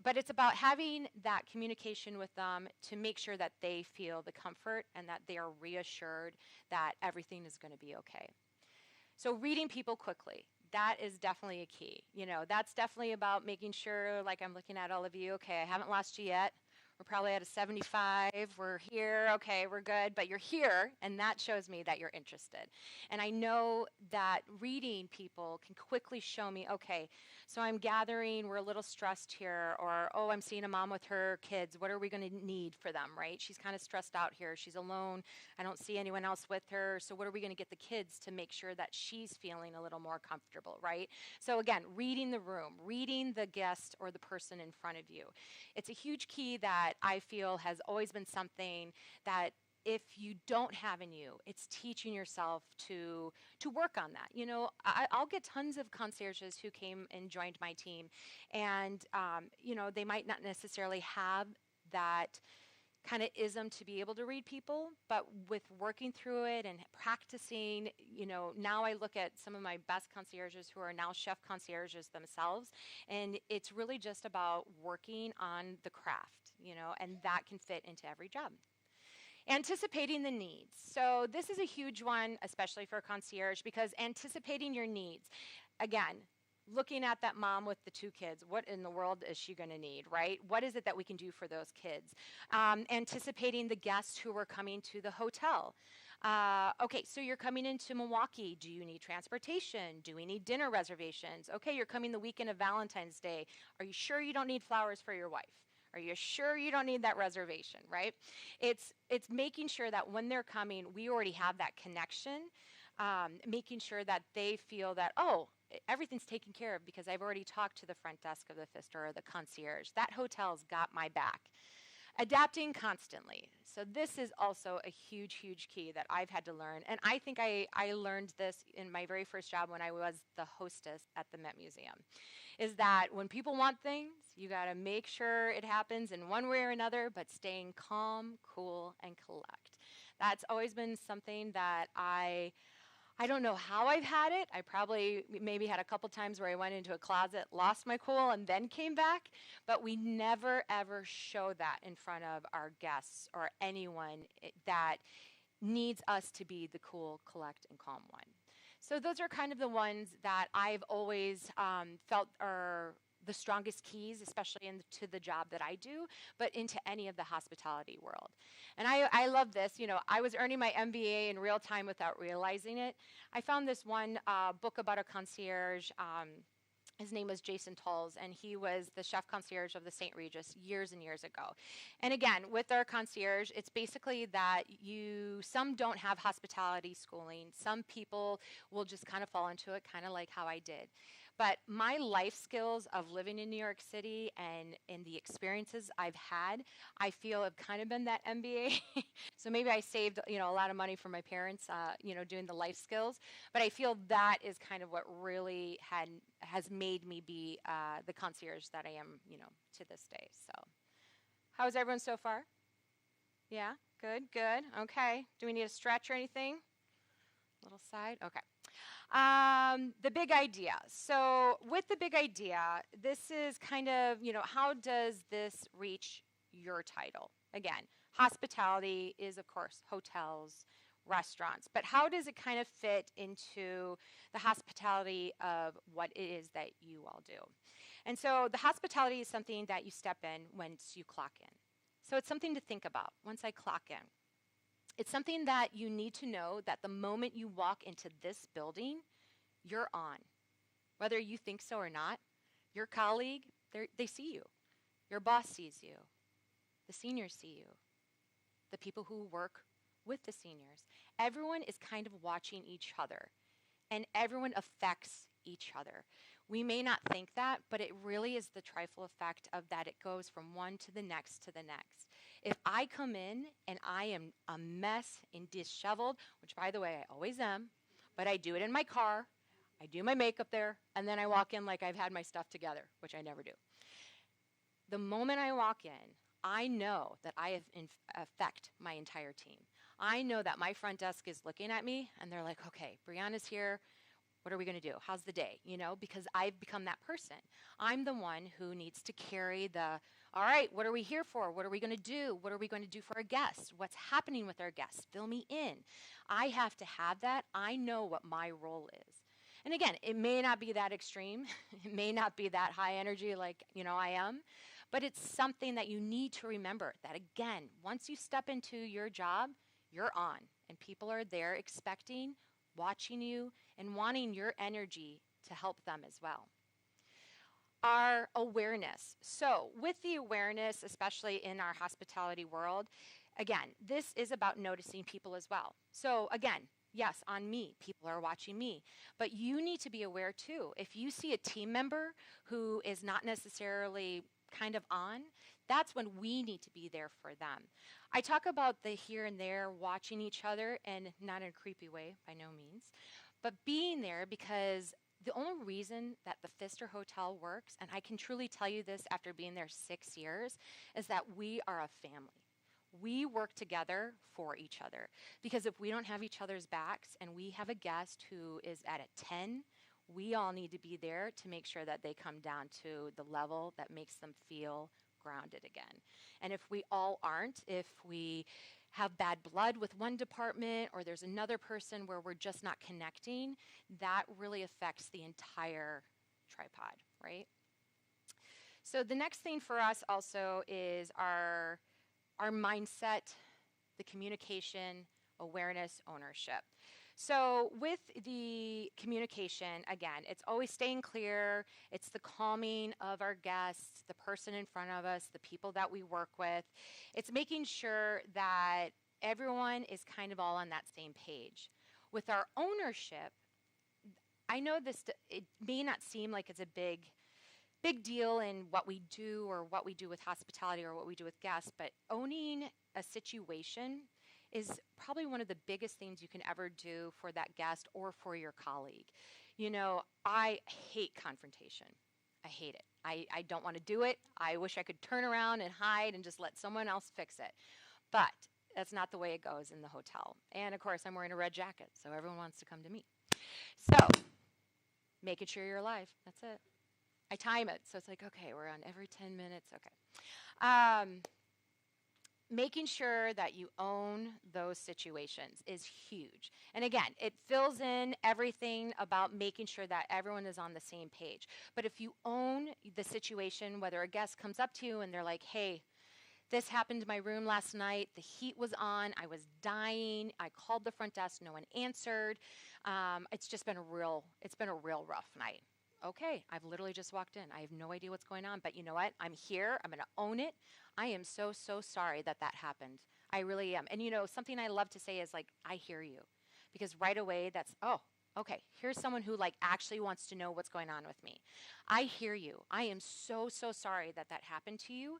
But it's about having that communication with them to make sure that they feel the comfort and that they are reassured that everything is going to be okay. So reading people quickly, that is definitely a key. That's definitely about making sure, like I'm looking at all of you, okay, I haven't lost you yet. We're probably at a 75. We're here. Okay, we're good. But you're here, and that shows me that you're interested. And I know that reading people can quickly show me, okay, so I'm gathering, we're a little stressed here, or, oh, I'm seeing a mom with her kids. What are we going to need for them, right? She's kind of stressed out here. She's alone. I don't see anyone else with her. So what are we going to get the kids to make sure that she's feeling a little more comfortable, right? So again, reading the room, reading the guest or the person in front of you. It's a huge key that I feel has always been something that if you don't have in you, it's teaching yourself to work on that. I'll get tons of concierges who came and joined my team, and they might not necessarily have that kind of ism to be able to read people, but with working through it and practicing, now I look at some of my best concierges who are now chef concierges themselves, and it's really just about working on the craft, and that can fit into every job. Anticipating the needs. So this is a huge one, especially for a concierge, because anticipating your needs, again, looking at that mom with the 2 kids, what in the world is she going to need, right? What is it that we can do for those kids? Anticipating the guests who are coming to the hotel. Okay, so you're coming into Milwaukee. Do you need transportation? Do we need dinner reservations? Okay, you're coming the weekend of Valentine's Day. Are you sure you don't need flowers for your wife? Are you sure you don't need that reservation, right? It's making sure that when they're coming, we already have that connection, making sure that they feel that, oh, everything's taken care of because I've already talked to the front desk of the Pfister or the concierge. That hotel's got my back. Adapting constantly. So this is also a huge, huge key that I've had to learn. And I think I learned this in my very first job when I was the hostess at the Met Museum, is that when people want things, you got to make sure it happens in one way or another, but staying calm, cool, and collect. That's always been something that I don't know how I've had it. I probably maybe had a couple times where I went into a closet, lost my cool, and then came back. But we never, ever show that in front of our guests or anyone that needs us to be the cool, collect, and calm one. So those are kind of the ones that I've always felt are the strongest keys, especially into the job that I do, but into any of the hospitality world. And I love this. I was earning my MBA in real time without realizing it. I found this one book about a concierge. His name was Jason Tolles, and he was the chef concierge of the St. Regis years and years ago. And again, with our concierge, it's basically that some don't have hospitality schooling. Some people will just kind of fall into it, kind of like how I did. But my life skills of living in New York City and the experiences I've had, I feel have kind of been that MBA. So maybe I saved a lot of money for my parents, doing the life skills. But I feel that is kind of what really has made me be the concierge that I am, to this day. So, how's everyone so far? Yeah, good. Okay. Do we need a stretch or anything? Little side. Okay. The big idea. So with the big idea, this is kind of, how does this reach your title? Again, hospitality is, of course, hotels, restaurants, but how does it kind of fit into the hospitality of what it is that you all do? And so the hospitality is something that you step in once you clock in. So it's something to think about once I clock in. It's something that you need to know that the moment you walk into this building, you're on. Whether you think so or not, your colleague, they see you. Your boss sees you. The seniors see you. The people who work with the seniors. Everyone is kind of watching each other, and everyone affects each other. We may not think that, but it really is the trifle effect of that. It goes from one to the next to the next. If I come in and I am a mess and disheveled, which by the way, I always am, but I do it in my car, I do my makeup there, and then I walk in like I've had my stuff together, which I never do. The moment I walk in, I know that I affect my entire team. I know that my front desk is looking at me and they're like, okay, Brianna's here. What are we going to do? How's the day? Because I've become that person. I'm the one who needs to carry all right, what are we here for? What are we going to do? What are we going to do for our guests? What's happening with our guests? Fill me in. I have to have that. I know what my role is. And again, it may not be that extreme. It may not be that high energy like, I am. But it's something that you need to remember that, again, once you step into your job, you're on. And people are there expecting, watching you, and wanting your energy to help them as well. Our awareness. So with the awareness, especially in our hospitality world, again, this is about noticing people as well. So again, yes, on me, people are watching me, but you need to be aware too. If you see a team member who is not necessarily kind of on, that's when we need to be there for them. I talk about the here and there, watching each other, and not in a creepy way, by no means, but being there because the only reason that the Pfister Hotel works, and I can truly tell you this after being there 6 years, is that we are a family. We work together for each other. Because if we don't have each other's backs and we have a guest who is at a 10, we all need to be there to make sure that they come down to the level that makes them feel grounded again. And if we all aren't, if we have bad blood with one department or there's another person where we're just not connecting, that really affects the entire tripod, right? So the next thing for us also is our mindset, the communication, awareness, ownership. So with the communication, again, it's always staying clear. It's the calming of our guests, the person in front of us, the people that we work with. It's making sure that everyone is kind of all on that same page. With our ownership, I know it may not seem like it's a big deal in what we do or what we do with hospitality or what we do with guests, but owning a situation is probably one of the biggest things you can ever do for that guest or for your colleague. You know, I hate confrontation. I hate it. I don't want to do it. I wish I could turn around and hide and just let someone else fix it. But that's not the way it goes in the hotel. And of course, I'm wearing a red jacket, so everyone wants to come to me. So, making sure you're alive. That's it. I time it, so it's like, okay, we're on every 10 minutes. Okay. Making sure that you own those situations is huge. And again, it fills in everything about making sure that everyone is on the same page. But if you own the situation, whether a guest comes up to you and they're like, hey, this happened in my room last night, the heat was on, I was dying, I called the front desk, no one answered, it's been a real rough night. Okay, I've literally just walked in. I have no idea what's going on, but you know what? I'm here. I'm going to own it. I am so, so sorry that happened. I really am. And you know, something I love to say is like, I hear you. Because right away, that's, oh, okay, here's someone who like actually wants to know what's going on with me. I hear you. I am so, so sorry that happened to you.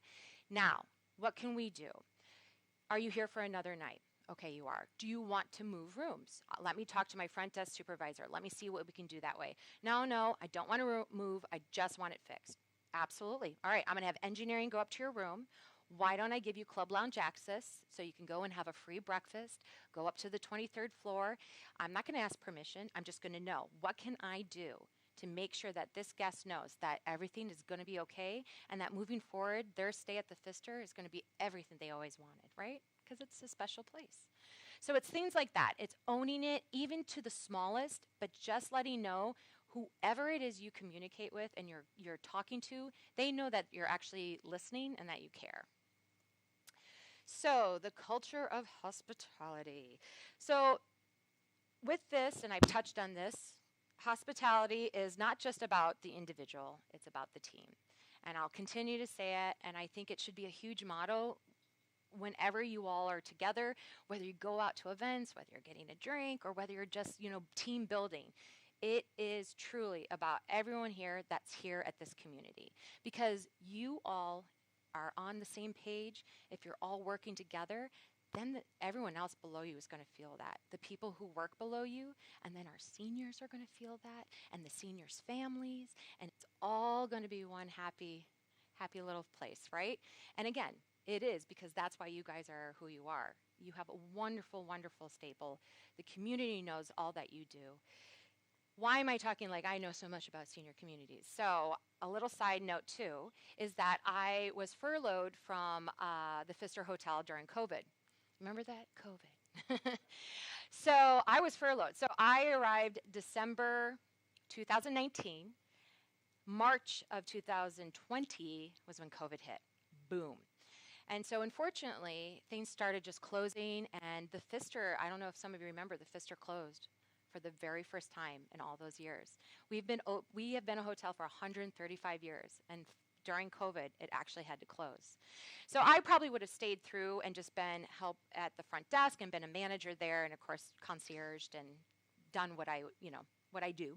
Now, what can we do? Are you here for another night? Okay, you are. Do you want to move rooms? Let me talk to my front desk supervisor. Let me see what we can do that way. No, I don't want to move. I just want it fixed. Absolutely. All right, I'm going to have engineering go up to your room. Why don't I give you club lounge access so you can go and have a free breakfast, go up to the 23rd floor. I'm not going to ask permission. I'm just going to know, what can I do to make sure that this guest knows that everything is going to be okay and that moving forward, their stay at the Pfister is going to be everything they always wanted, right? Because it's a special place. So it's things like that. It's owning it, even to the smallest, but just letting know whoever it is you communicate with and you're talking to, they know that you're actually listening and that you care. So the culture of hospitality. So with this, and I've touched on this, hospitality is not just about the individual, it's about the team. And I'll continue to say it, and I think it should be a huge motto whenever you all are together, whether you go out to events, whether you're getting a drink, or whether you're just, team building. It is truly about everyone here that's here at this community, because you all are on the same page. If you're all working together, then everyone else below you is going to feel that. The people who work below you, and then our seniors are going to feel that, and the seniors' families, and it's all going to be one happy little place, right? And again, it is, because that's why you guys are who you are. You have a wonderful, wonderful staple. The community knows all that you do. Why am I talking like I know so much about senior communities? So a little side note too is that I was furloughed from the Pfister Hotel during COVID. Remember that? COVID. So I was furloughed. So I arrived December 2019. March of 2020 was when COVID hit. Boom. And so unfortunately, things started just closing, and the Pfister, I don't know if some of you remember, the Pfister closed for the very first time in all those years. We have been a hotel for 135 years, and during COVID, it actually had to close. So I probably would have stayed through and just been help at the front desk and been a manager there, and of course concierged and done what I what I do.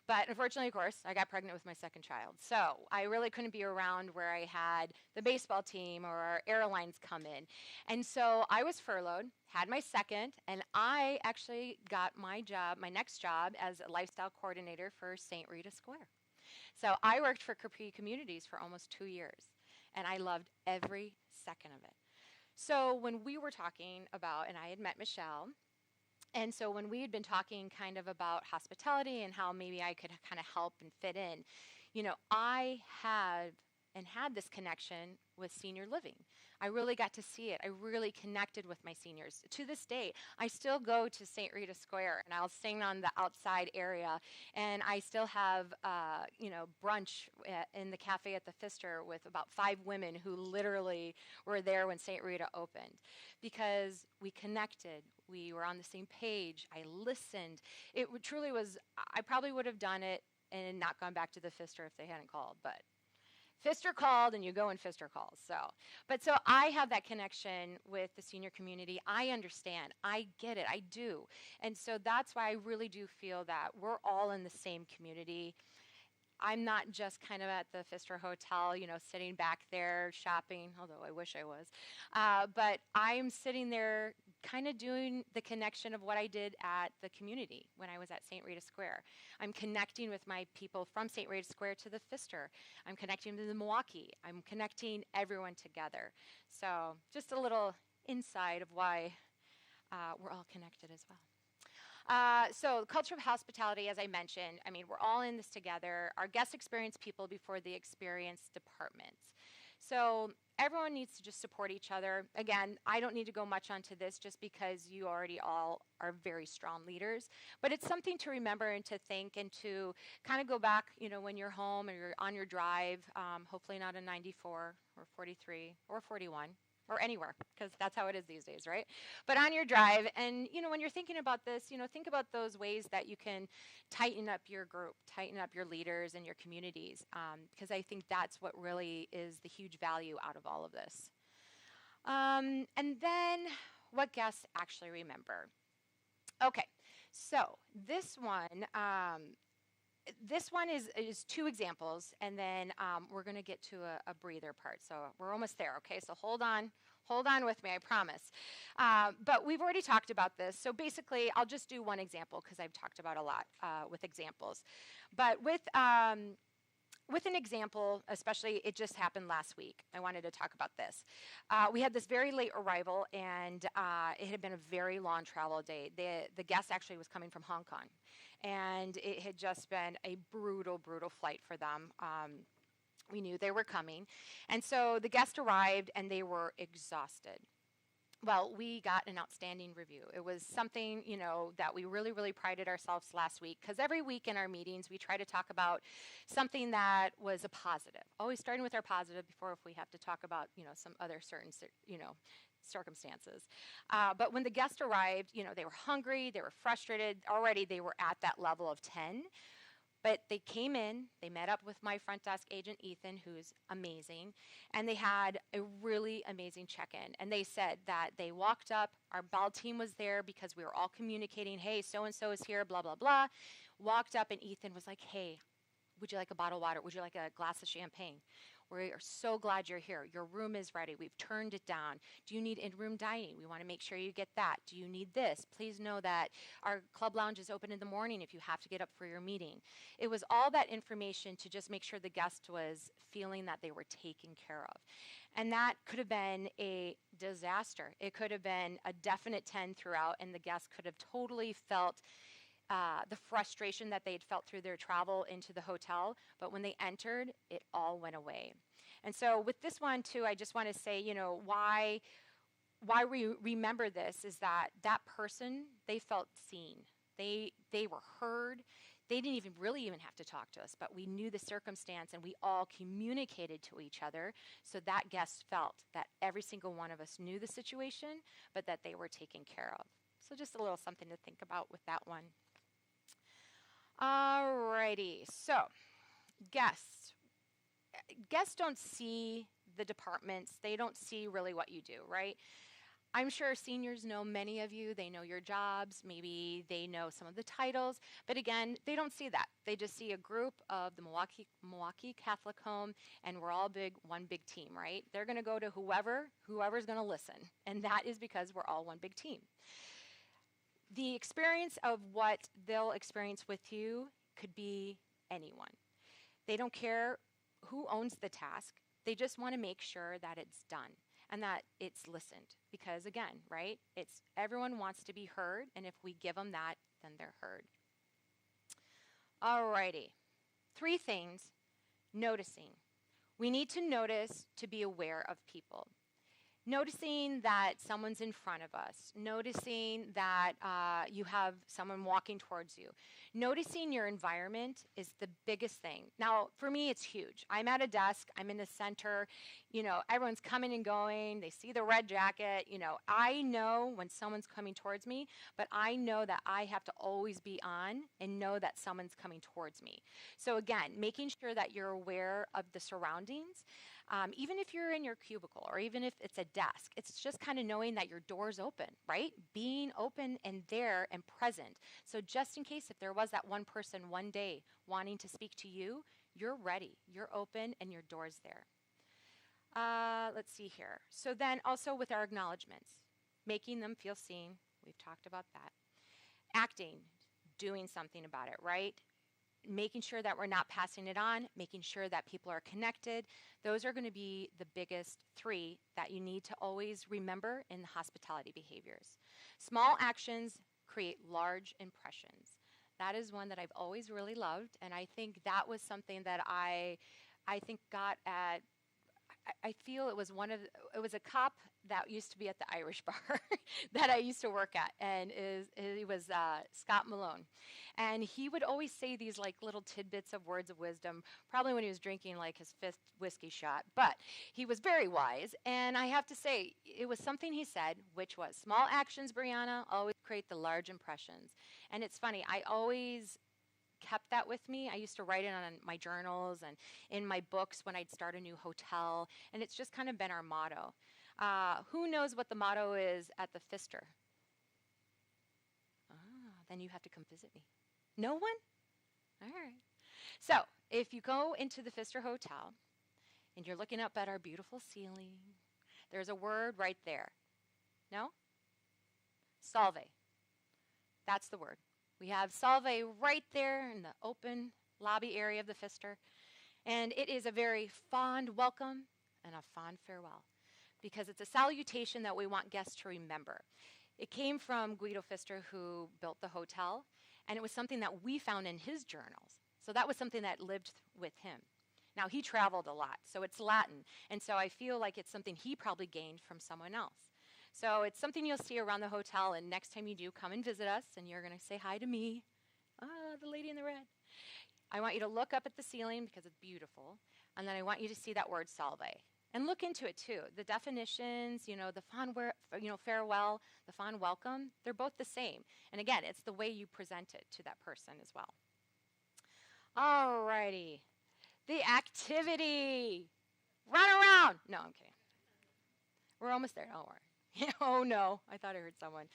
But unfortunately, of course, I got pregnant with my second child. So I really couldn't be around where I had the baseball team or our airlines come in. And so I was furloughed, had my second, and I actually got my job, my next job, as a lifestyle coordinator for St. Rita Square. So I worked for Capri Communities for almost 2 years, and I loved every second of it. So when we were talking about, and I had met Michelle, and so when we had been talking kind of about hospitality and how maybe I could kind of help and fit in, I had this connection with senior living. I really got to see it. I really connected with my seniors. To this day, I still go to St. Rita Square and I'll sing on the outside area, and I still have brunch in the cafe at the Pfister with about 5 women who literally were there when St. Rita opened, because we connected. We were on the same page. I listened. It truly was. I probably would have done it and not gone back to the Pfister if they hadn't called, but Pfister called, and you go and Pfister calls. So I have that connection with the senior community. I understand. I get it. I do. And so that's why I really do feel that we're all in the same community. I'm not just kind of at the Pfister Hotel, sitting back there shopping, although I wish I was. But I'm sitting there kind of doing the connection of what I did at the community when I was at St. Rita Square. I'm connecting with my people from St. Rita Square to the Pfister. I'm connecting to the Milwaukee. I'm connecting everyone together. So just a little insight of why we're all connected as well. So culture of hospitality, as I mentioned, we're all in this together. Our guest experience people before the experience departments. So everyone needs to just support each other. Again, I don't need to go much onto this just because you already all are very strong leaders. But it's something to remember and to think and to kind of go back, when you're home or you're on your drive, hopefully not a 94 or 43 or 41. Or anywhere, because that's how it is these days, right? But on your drive, and when you're thinking about this, think about those ways that you can tighten up your group, tighten up your leaders and your communities, because I think that's what really is the huge value out of all of this. And then what guests actually remember. Okay, so this one is 2 examples, and then we're going to get to a breather part. So we're almost there, okay? So hold on with me, I promise. But we've already talked about this. So basically, I'll just do one example because I've talked about a lot with examples. But with an example, especially it just happened last week, I wanted to talk about this. We had this very late arrival, and it had been a very long travel day. The guest actually was coming from Hong Kong, and it had just been a brutal, brutal flight for them. We knew they were coming. And so the guest arrived, and they were exhausted. Well, we got an outstanding review. It was something, that we really, really prided ourselves last week, because every week in our meetings, we try to talk about something that was a positive, always starting with our positive before if we have to talk about, some other certain, circumstances. But when the guest arrived, they were hungry, they were frustrated. Already they were at that level of 10. But they came in, they met up with my front desk agent, Ethan, who's amazing, and they had a really amazing check-in. And they said that they walked up, our ball team was there because we were all communicating, hey, so-and-so is here, blah, blah, blah. Walked up, and Ethan was like, hey, would you like a bottle of water? Would you like a glass of champagne? We are so glad you're here. Your room is ready. We've turned it down. Do you need in-room dining? We want to make sure you get that. Do you need this? Please know that our club lounge is open in the morning if you have to get up for your meeting. It was all that information to just make sure the guest was feeling that they were taken care of. And that could have been a disaster. It could have been a definite 10 throughout, and the guest could have totally felt the frustration that they'd felt through their travel into the hotel, but when they entered, it all went away. And so with this one too, I just want to say, why we remember this is that person, they felt seen. They were heard. They didn't even have to talk to us, but we knew the circumstance, and we all communicated to each other, so that guest felt that every single one of us knew the situation, but that they were taken care of. So just a little something to think about with that one. Alrighty, so guests don't see the departments. They don't see really what you do, right? I'm sure seniors know many of you. They know your jobs. Maybe they know some of the titles. But again, they don't see that. They just see a group of the Milwaukee Catholic Home, and we're all one big team, right? They're going to go to whoever's going to listen. And that is because we're all one big team. The experience of what they'll experience with you could be anyone. They don't care who owns the task. They just want to make sure that it's done and that it's listened. Because again, right, everyone wants to be heard, and if we give them that, then they're heard. Alrighty, 3 things. Noticing. We need to notice to be aware of people. Noticing that someone's in front of us. Noticing that you have someone walking towards you. Noticing your environment is the biggest thing. Now, for me, it's huge. I'm at a desk. I'm in the center. Everyone's coming and going. They see the red jacket. I know when someone's coming towards me, but I know that I have to always be on and know that someone's coming towards me. So again, making sure that you're aware of the surroundings. Even if you're in your cubicle or even if it's a desk, it's just kind of knowing that your door's open, right? Being open and there and present. So just in case if there was that one person one day wanting to speak to you, you're ready, you're open, and your door's there. Let's see here. So then also with our acknowledgments, making them feel seen. We've talked about that. Acting, doing something about it, right? Making sure that we're not passing it on, making sure that people are connected. Those are going to be the biggest 3 that you need to always remember in the hospitality behaviors. Small actions create large impressions. That is one that I've always really loved, and I think that was something that I think got at, I feel it was a cop that used to be at the Irish bar that I used to work at, and he was Scott Malone. And he would always say these like little tidbits of words of wisdom, probably when he was drinking like his 5th whiskey shot, but he was very wise. And I have to say, it was something he said, which was, small actions, Brianna, always create the large impressions. And it's funny, I always kept that with me. I used to write it on my journals and in my books when I'd start a new hotel, and it's just kind of been our motto. Who knows what the motto is at the Pfister? Then you have to come visit me. No one? All right. So if you go into the Pfister Hotel and you're looking up at our beautiful ceiling, there's a word right there. No? Salve. That's the word. We have salve right there in the open lobby area of the Pfister. And it is a very fond welcome and a fond farewell, because it's a salutation that we want guests to remember. It came from Guido Pfister, who built the hotel, and it was something that we found in his journals. So that was something that lived with him. Now, he traveled a lot, so it's Latin, and so I feel like it's something he probably gained from someone else. So it's something you'll see around the hotel, and next time you do, come and visit us, and you're going to say hi to me. The lady in the red. I want you to look up at the ceiling because it's beautiful, and then I want you to see that word salve. And look into it too. The definitions, the fond farewell, the fond welcome, they're both the same. And again, it's the way you present it to that person as well. All righty. The activity. Run around. No, I'm kidding. We're almost there. Don't worry. Oh, no. I thought I heard someone.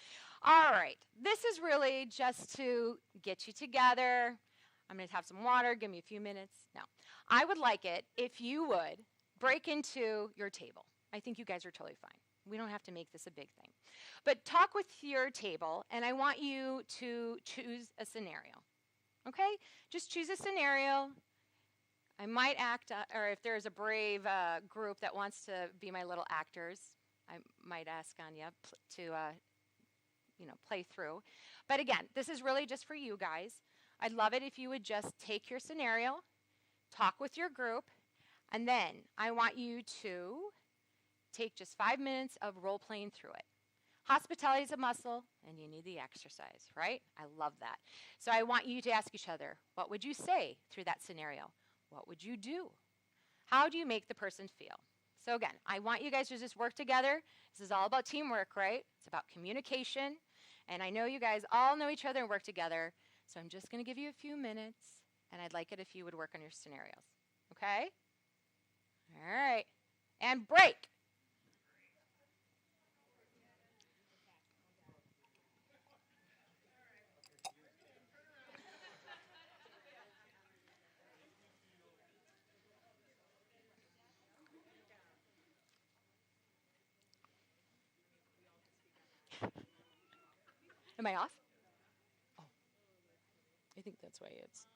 All right. This is really just to get you together. I'm going to have some water. Give me a few minutes. No. I would like it if you would break into your table. I think you guys are totally fine. We don't have to make this a big thing. But talk with your table, and I want you to choose a scenario. Okay? Just choose a scenario. I might act, or if there's a brave group that wants to be my little actors, I might ask Anya to play through. But again, this is really just for you guys. I'd love it if you would just take your scenario, talk with your group, and then I want you to take just 5 minutes of role-playing through it. Hospitality is a muscle, and you need the exercise, right? I love that. So I want you to ask each other, what would you say through that scenario? What would you do? How do you make the person feel? So again, I want you guys to just work together. This is all about teamwork, right? It's about communication. And I know you guys all know each other and work together. So I'm just going to give you a few minutes, and I'd like it if you would work on your scenarios. Okay? All right. And break. Am I off? Oh, I think that's why it's.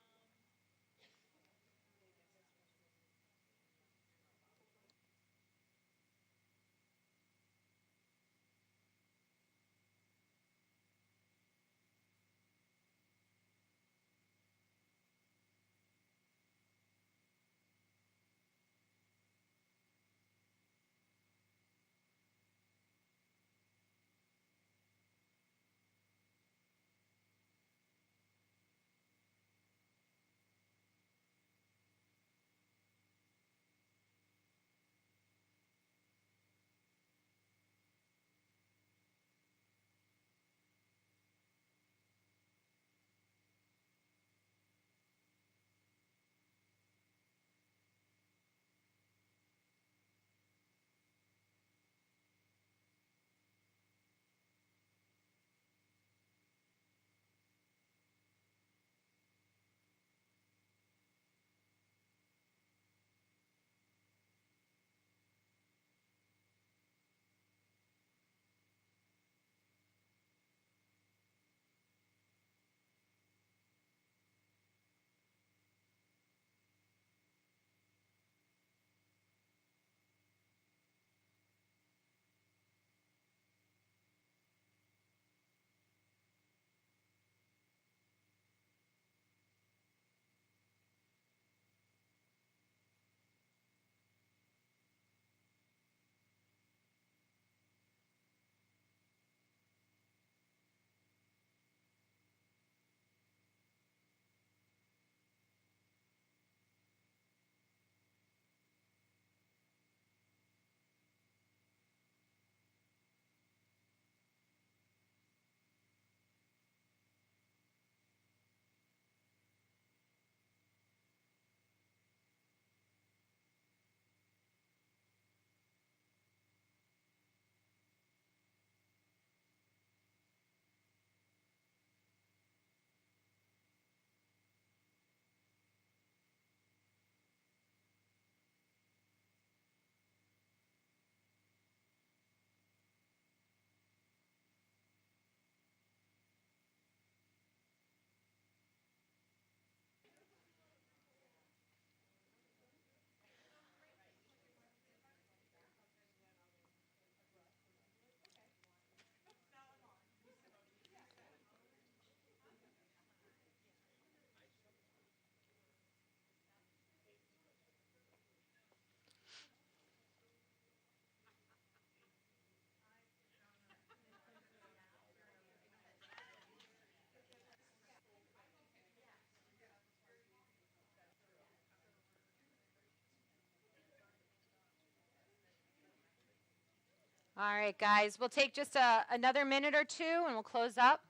All right, guys, we'll take just another minute or two and we'll close up.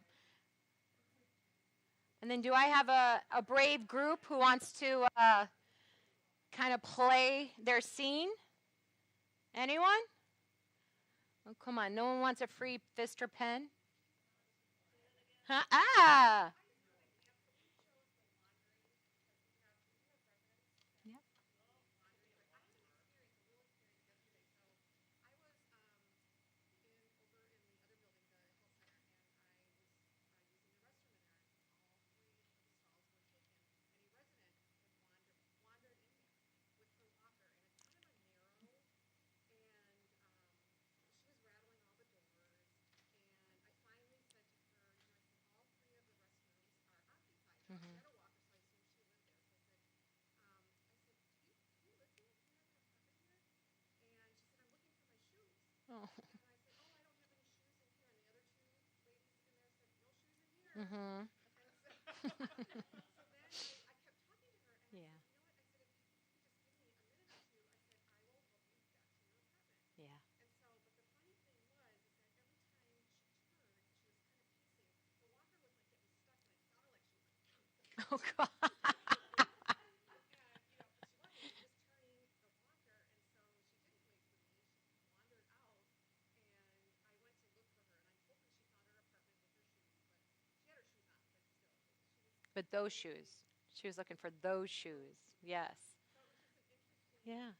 And then do I have a brave group who wants to kind of play their scene? Anyone? Oh, come on, no one wants a free fist or pen? Huh? Ah! Yep. Oh. Mm-hmm. Yeah. Yeah. Oh, God. But those shoes. She was looking for those shoes. Yes. Yeah.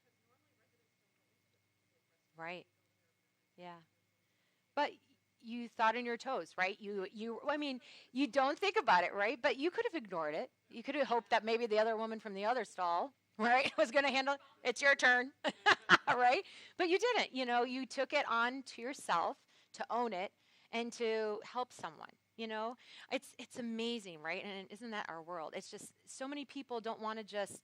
Right. Yeah. But you thought on your toes, right? I mean, you don't think about it, right? But you could have ignored it. You could have hoped that maybe the other woman from the other stall, right, was going to handle it. It's your turn, right? But you didn't. You took it on to yourself to own it and to help someone. It's amazing, right? And isn't that our world? It's just so many people don't want to just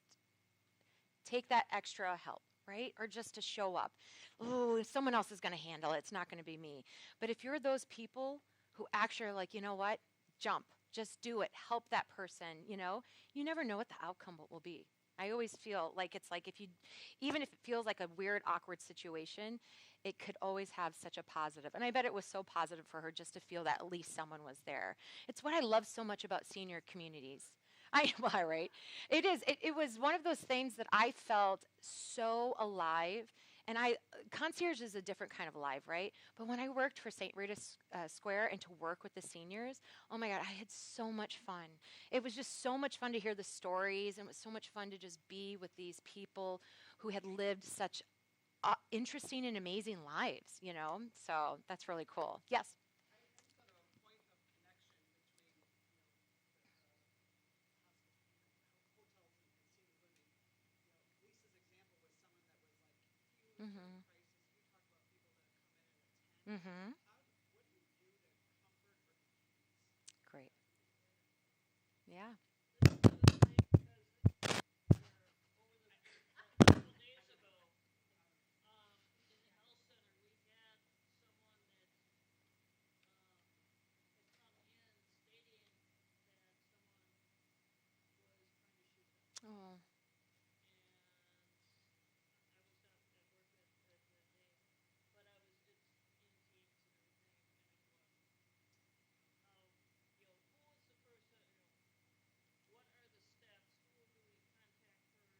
take that extra help, right? Or just to show up. Oh, someone else is going to handle it. It's not going to be me. But if you're those people who actually are like, you know what? Jump. Just do it. Help that person, you never know what the outcome will be. I always feel like it's like even if it feels like a weird, awkward situation, it could always have such a positive. And I bet it was so positive for her just to feel that at least someone was there. It's what I love so much about senior communities. Well, right? It is. It was one of those things that I felt so alive. And concierge is a different kind of alive, right? But when I worked for St. Rita's Square and to work with the seniors, oh my God, I had so much fun. It was just so much fun to hear the stories, and it was so much fun to just be with these people who had lived such interesting and amazing lives, So that's really cool. Yes? Mm-hmm. Mm-hmm. Great. Yeah. Oh.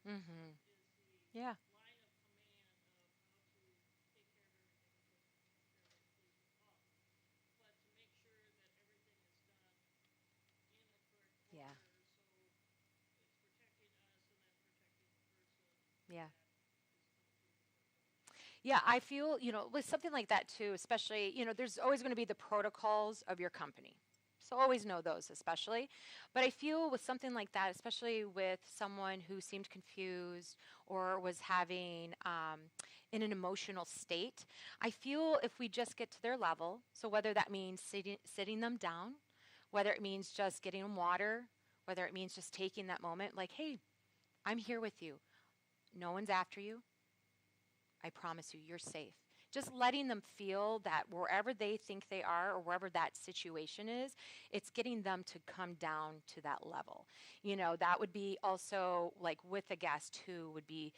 Mm-hmm. Yeah. Yeah. Yeah. Yeah, I feel, with something like that too, especially, there's always going to be the protocols of your company. So always know those, especially. But I feel with something like that, especially with someone who seemed confused or was having in an emotional state, I feel if we just get to their level, so whether that means sitting them down, whether it means just getting them water, whether it means just taking that moment, like, hey, I'm here with you. No one's after you. I promise you, you're safe. Just letting them feel that wherever they think they are or wherever that situation is, it's getting them to come down to that level. That would be also like with a guest who would be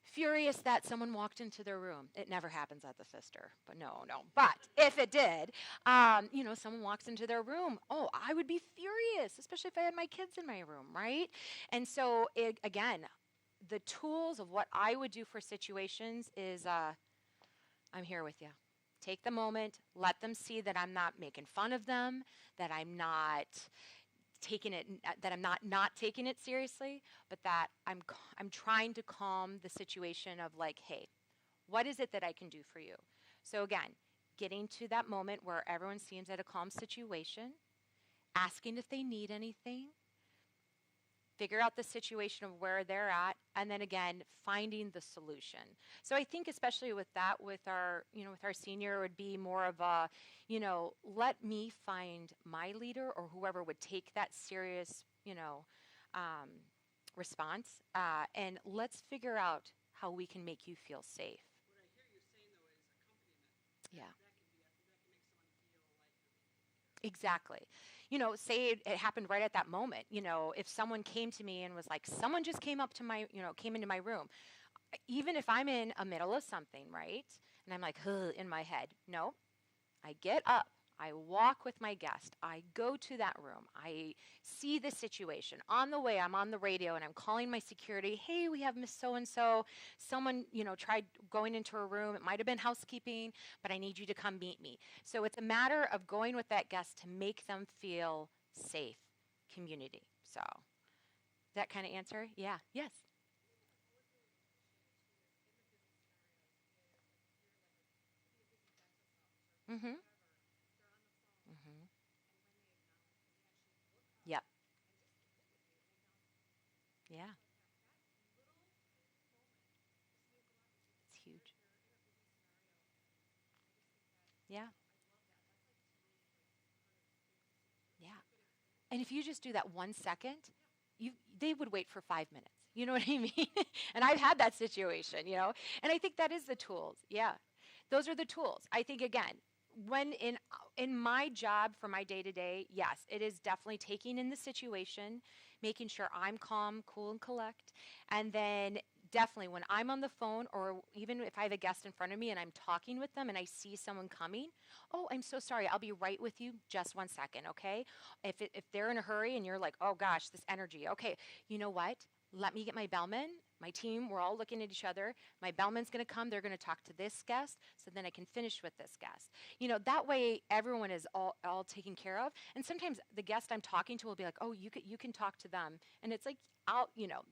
furious that someone walked into their room. It never happens at the Pfister, but no. But if it did, someone walks into their room, oh, I would be furious, especially if I had my kids in my room, right? And so, again, the tools of what I would do for situations is I'm here with you. Take the moment, let them see that I'm not making fun of them, that I'm not taking it, that I'm not taking it seriously, but that I'm trying to calm the situation of like, hey, what is it that I can do for you? So again, getting to that moment where everyone seems at a calm situation, asking if they need anything, figure out the situation of where they're at, and then again, finding the solution. So I think especially with that, with our senior, it would be more of a, let me find my leader or whoever would take that serious, response, and let's figure out how we can make you feel safe. Yeah. Exactly. Say it happened right at that moment. If someone came to me and was like, someone just came up to came into my room, even if I'm in a middle of something, right? And I'm like, ugh, in my head. No, I get up. I walk with my guest. I go to that room. I see the situation. On the way, I'm on the radio and I'm calling my security. Hey, we have Miss So-and-so. Someone, tried going into her room. It might have been housekeeping, but I need you to come meet me. So it's a matter of going with that guest to make them feel safe, community. So that kind of answer? Yeah. Yes. Mm-hmm. Yeah. It's huge. Yeah. Yeah. And if you just do that 1 second, they would wait for 5 minutes. You know what I mean? And I've had that situation, And I think that is the tools. Yeah. Those are the tools. I think again, when in my job for my day to day, yes, it is definitely taking in the situation, making sure I'm calm, cool, and collect, and then definitely when I'm on the phone or even if I have a guest in front of me and I'm talking with them and I see someone coming, oh, I'm so sorry, I'll be right with you, just 1 second, okay? If they're in a hurry and you're like, oh gosh, this energy, okay, you know what? Let me get my bellman. My team, we're all looking at each other. My bellman's going to come. They're going to talk to this guest, so then I can finish with this guest. That way everyone is all taken care of. And sometimes the guest I'm talking to will be like, oh, you can talk to them. And it's like,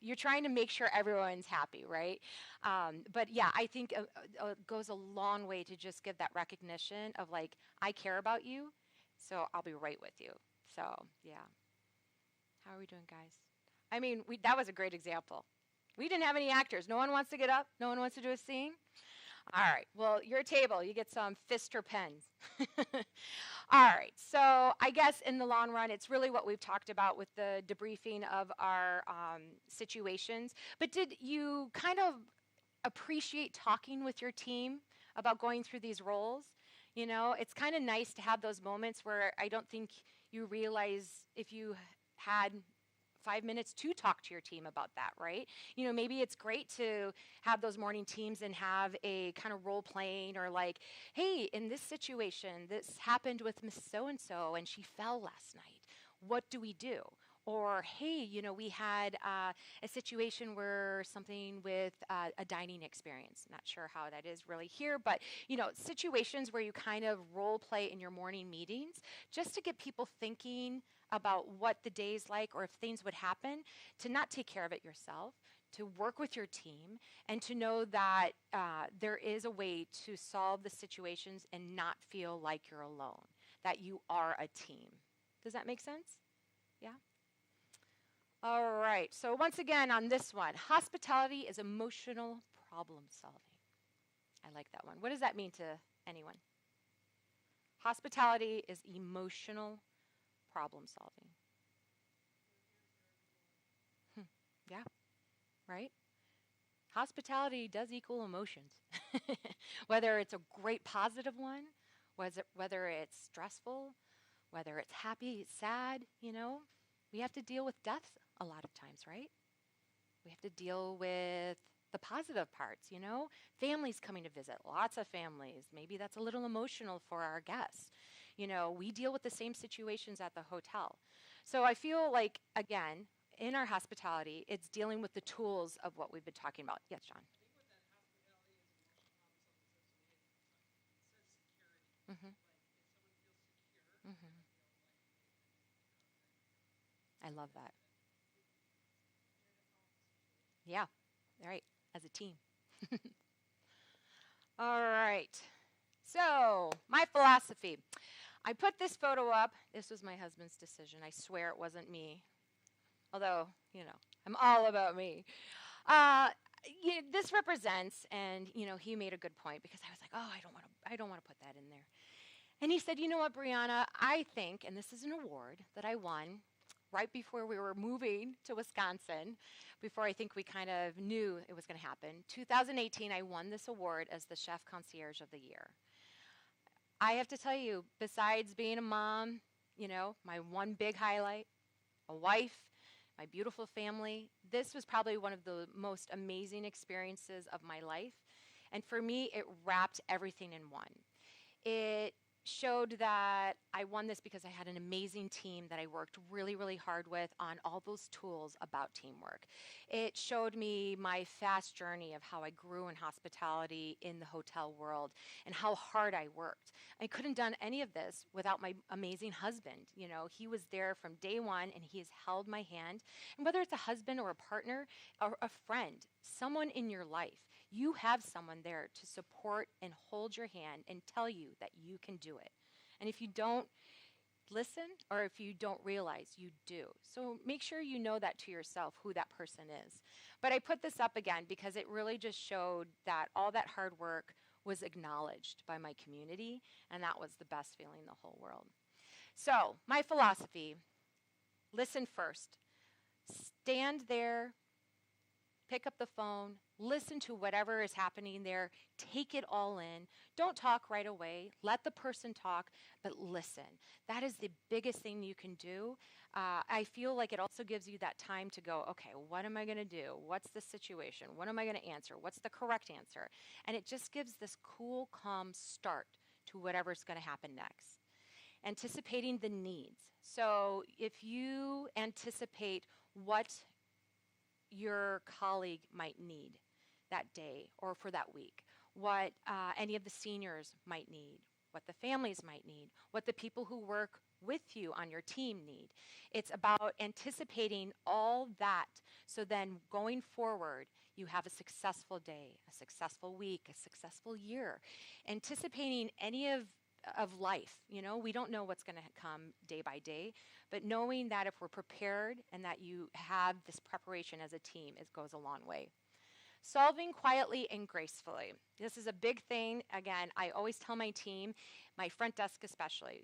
you're trying to make sure everyone's happy, right? But yeah, I think it goes a long way to just give that recognition of like, I care about you, so I'll be right with you. So yeah. How are we doing, guys? I mean, that was a great example. We didn't have any actors. No one wants to get up. No one wants to do a scene. All right. Well, your table, you get some fist or pens. All right. So I guess in the long run, it's really what we've talked about with the debriefing of our situations. But did you kind of appreciate talking with your team about going through these roles? It's kind of nice to have those moments where I don't think you realize if you had 5 minutes to talk to your team about that, right? Maybe it's great to have those morning teams and have a kind of role playing or like, hey, in this situation, this happened with Miss So-and-so and she fell last night. What do we do? Or, hey, we had a situation where something with a dining experience. Not sure how that is really here, but, situations where you kind of role play in your morning meetings just to get people thinking about what the day's like or if things would happen, to not take care of it yourself, to work with your team, and to know that there is a way to solve the situations and not feel like you're alone, that you are a team. Does that make sense? Yeah? All right. So once again on this one, hospitality is emotional problem solving. I like that one. What does that mean to anyone? Hospitality is emotional problem solving. Yeah, right? Hospitality does equal emotions. Whether it's a great positive one, whether it's stressful, whether it's happy, sad, we have to deal with death a lot of times, right? We have to deal with the positive parts, families coming to visit, lots of families. Maybe that's a little emotional for our guests. We deal with the same situations at the hotel. So I feel like, again, in our hospitality, it's dealing with the tools of what we've been talking about. Yes, John? Mm-hmm. Mm-hmm. I love that. Yeah, right, as a team. All right. So, my philosophy. I put this photo up. This was my husband's decision. I swear it wasn't me. Although, I'm all about me. This represents, and he made a good point because I was like, oh, I don't want to put that in there. And he said, you know what, Brianna, I think, and this is an award that I won right before we were moving to Wisconsin, before I think we kind of knew it was going to happen. 2018, I won this award as the Chef Concierge of the Year. I have to tell you, besides being a mom, my one big highlight, a wife, my beautiful family, this was probably one of the most amazing experiences of my life. And for me, it wrapped everything in one. It showed that I won this because I had an amazing team that I worked really, really hard with on all those tools about teamwork. It showed me my fast journey of how I grew in hospitality in the hotel world and how hard I worked. I couldn't have done any of this without my amazing husband. He was there from day one and he has held my hand. And whether it's a husband or a partner or a friend, someone in your life, you have someone there to support and hold your hand and tell you that you can do it. And if you don't, listen, or if you don't realize you do. So make sure you know that to yourself, who that person is. But I put this up again because it really just showed that all that hard work was acknowledged by my community, and that was the best feeling in the whole world. So my philosophy, listen first. Stand there, pick up the phone, listen to whatever is happening there, take it all in. Don't talk right away. Let the person talk, but listen. That is the biggest thing you can do. I feel like it also gives you that time to go, okay, what am I going to do? What's the situation? What am I going to answer? What's the correct answer? And it just gives this cool, calm start to whatever's going to happen next. Anticipating the needs. So if you anticipate what your colleague might need that day or for that week, what any of the seniors might need, what the families might need, what the people who work with you on your team need. It's about anticipating all that, so then going forward, you have a successful day, a successful week, a successful year. Anticipating any of life, we don't know what's going to come day by day, but knowing that if we're prepared and that you have this preparation as a team, it goes a long way. Solving quietly and gracefully. This is a big thing. Again, I always tell my team, my front desk especially,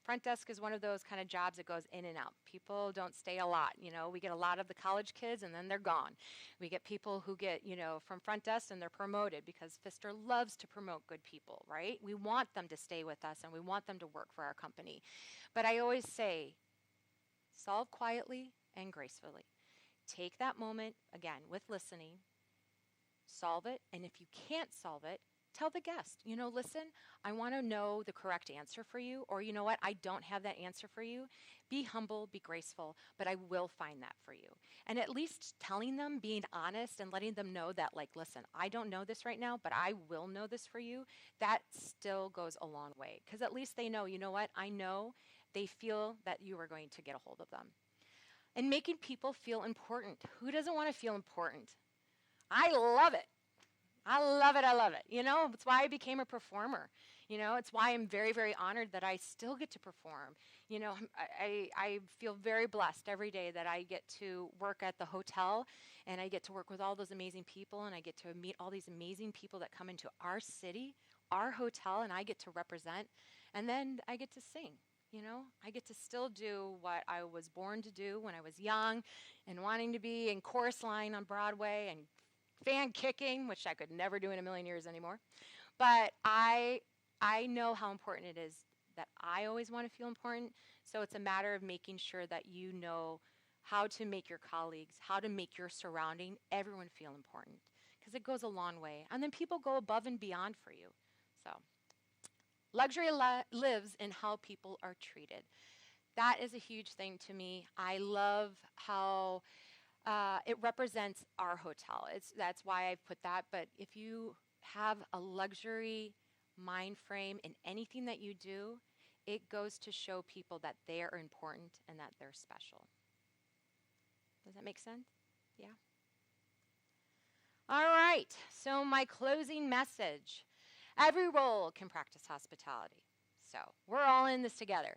front desk is one of those kind of jobs that goes in and out. People don't stay a lot. We get a lot of the college kids and then they're gone. We get people who get, from front desk and they're promoted because Pfister loves to promote good people, right? We want them to stay with us and we want them to work for our company. But I always say, solve quietly and gracefully. Take that moment, again, with listening. Solve it, and if you can't solve it, tell the guest, listen, I want to know the correct answer for you, or you know what, I don't have that answer for you. Be humble, be graceful, but I will find that for you. And at least telling them, being honest and letting them know that, listen, I don't know this right now, but I will know this for you, that still goes a long way. Because at least they know, you know what, I know they feel that you are going to get a hold of them. And making people feel important. Who doesn't want to feel important? I love it. I love it. I love it. It's why I became a performer. It's why I'm very, very honored that I still get to perform. I feel very blessed every day that I get to work at the hotel and I get to work with all those amazing people and I get to meet all these amazing people that come into our city, our hotel, and I get to represent. And then I get to sing. I get to still do what I was born to do when I was young and wanting to be in chorus line on Broadway and fan kicking, which I could never do in a million years anymore. But I know how important it is that I always want to feel important. So it's a matter of making sure that you know how to make your colleagues, how to make your surrounding, everyone feel important. Because it goes a long way. And then people go above and beyond for you. So luxury lives in how people are treated. That is a huge thing to me. I love how it represents our hotel. That's why I've put that. But if you have a luxury mind frame in anything that you do, it goes to show people that they are important and that they're special. Does that make sense? Yeah? All right. So my closing message. Every role can practice hospitality. So we're all in this together.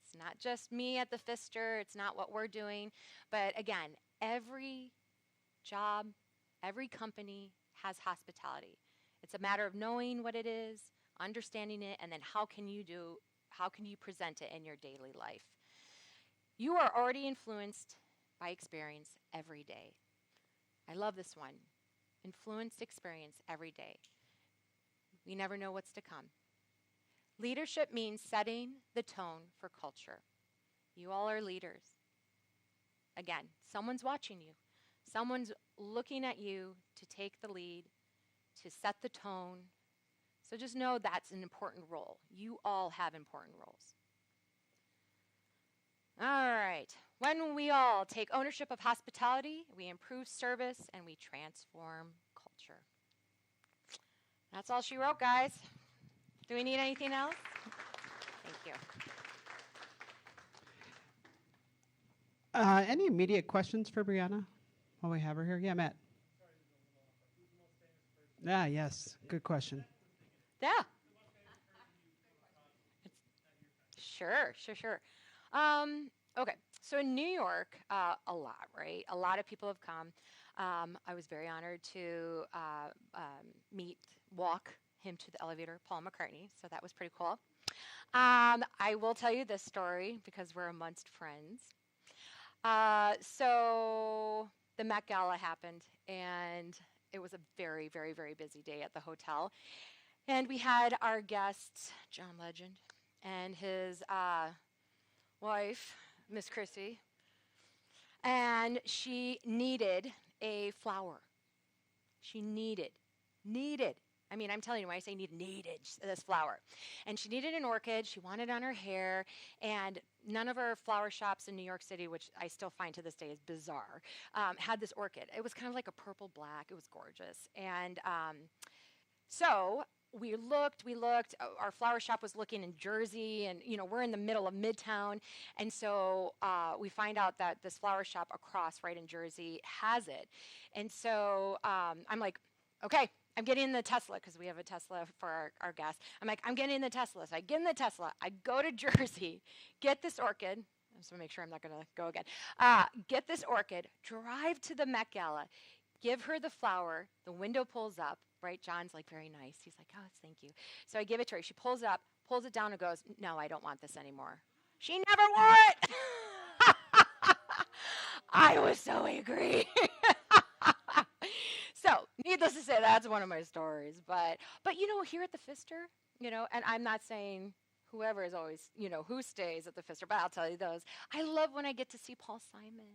It's not just me at the Pfister. It's not what we're doing. But again, every job, every company has hospitality. It's a matter of knowing what it is, understanding it, and then how can you present it in your daily life. You are already influenced by experience every day. I love this one. Influenced experience every day. We never know what's to come. Leadership means setting the tone for culture. You all are leaders. Again, someone's watching you. Someone's looking at you to take the lead, to set the tone. So just know that's an important role. You all have important roles. All right. When we all take ownership of hospitality, we improve service and we transform culture. That's all she wrote, guys. Do we need anything else? Thank you. Any immediate questions for Brianna while we have her here? Yeah, Matt. Yes. Good question. Yeah. Sure, sure, sure. Okay, so in New York, a lot, right? A lot of people have come. I was very honored to walk him to the elevator, Paul McCartney, so that was pretty cool. I will tell you this story because we're amongst friends. So the Met Gala happened, and it was a very, very, very busy day at the hotel. And we had our guest, John Legend, and his wife, Miss Chrissy, and she needed a flower. She needed. I mean, I'm telling you, when I say needed this flower. And she needed an orchid. She wanted it on her hair. And none of our flower shops in New York City, which I still find to this day is bizarre, had this orchid. It was kind of like a purple black. It was gorgeous. And so we looked. Our flower shop was looking in Jersey, and we're in the middle of Midtown, and so we find out that this flower shop across, right in Jersey, has it. And so I'm like, okay, I'm getting in the Tesla because we have a Tesla for our guests. I'm like, I'm getting in the Tesla. So I get in the Tesla. I go to Jersey, get this orchid. I just want to make sure I'm not going to go again. Get this orchid, drive to the Met Gala, give her the flower. The window pulls up, right? John's like very nice. He's like, oh, thank you. So I give it to her. She pulls it up, pulls it down, and goes, no, I don't want this anymore. She never wore it. I was so angry. So, needless to say, that's one of my stories. But here at the Pfister, and I'm not saying whoever is always, who stays at the Pfister, but I'll tell you those. I love when I get to see Paul Simon.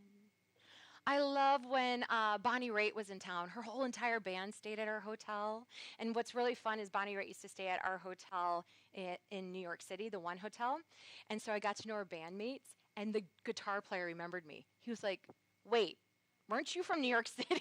I love when Bonnie Raitt was in town. Her whole entire band stayed at our hotel. And what's really fun is Bonnie Raitt used to stay at our hotel in New York City, the One Hotel. And so I got to know her bandmates, and the guitar player remembered me. He was like, wait, weren't you from New York City?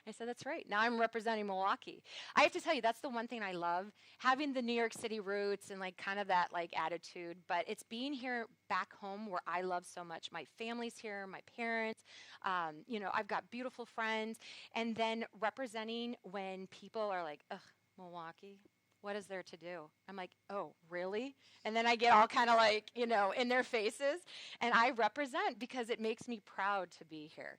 I said, that's right. Now I'm representing Milwaukee. I have to tell you, that's the one thing I love, having the New York City roots and kind of that attitude. But it's being here back home where I love so much. My family's here, my parents, I've got beautiful friends. And then representing when people are like, ugh, Milwaukee, what is there to do? I'm like, oh, really? And then I get all kind of in their faces. And I represent because it makes me proud to be here.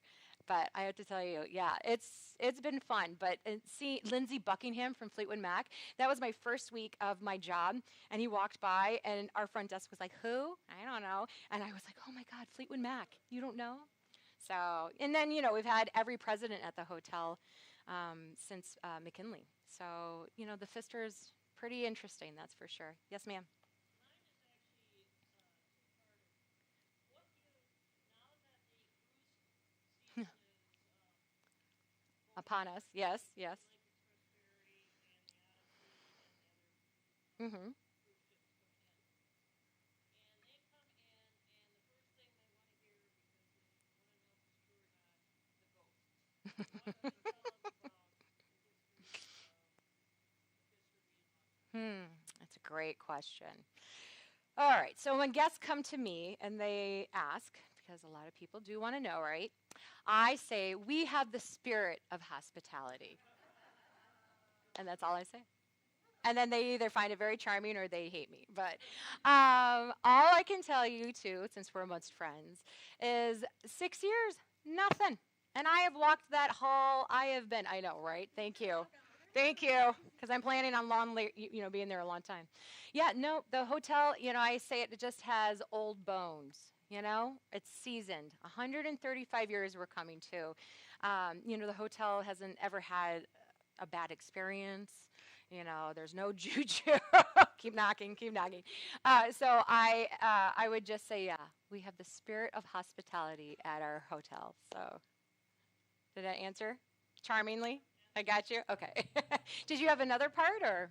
But I have to tell you, yeah, it's been fun. But see Lindsey Buckingham from Fleetwood Mac, that was my first week of my job. And he walked by, and our front desk was like, who? I don't know. And I was like, oh, my God, Fleetwood Mac. You don't know? So, and then, we've had every president at the hotel since McKinley. So, the Pfister's pretty interesting, that's for sure. Yes, ma'am. Upon us, yes, yes. Mm-hmm. That's a great question. All right, so when guests come to me and they ask, because a lot of people do want to know, right? I say, we have the spirit of hospitality. And that's all I say. And then they either find it very charming or they hate me. But all I can tell you, too, since we're amongst friends, is 6 years, nothing. And I have walked that hall. I know, right? Thank you. Thank you, because I'm planning on being there a long time. Yeah, no, the hotel, I say it just has old bones. It's seasoned. 135 years we're coming to. The hotel hasn't ever had a bad experience. There's no juju. Keep knocking. So I would just say, yeah, we have the spirit of hospitality at our hotel. So did I answer charmingly? I got you? Okay. Did you have another part, or?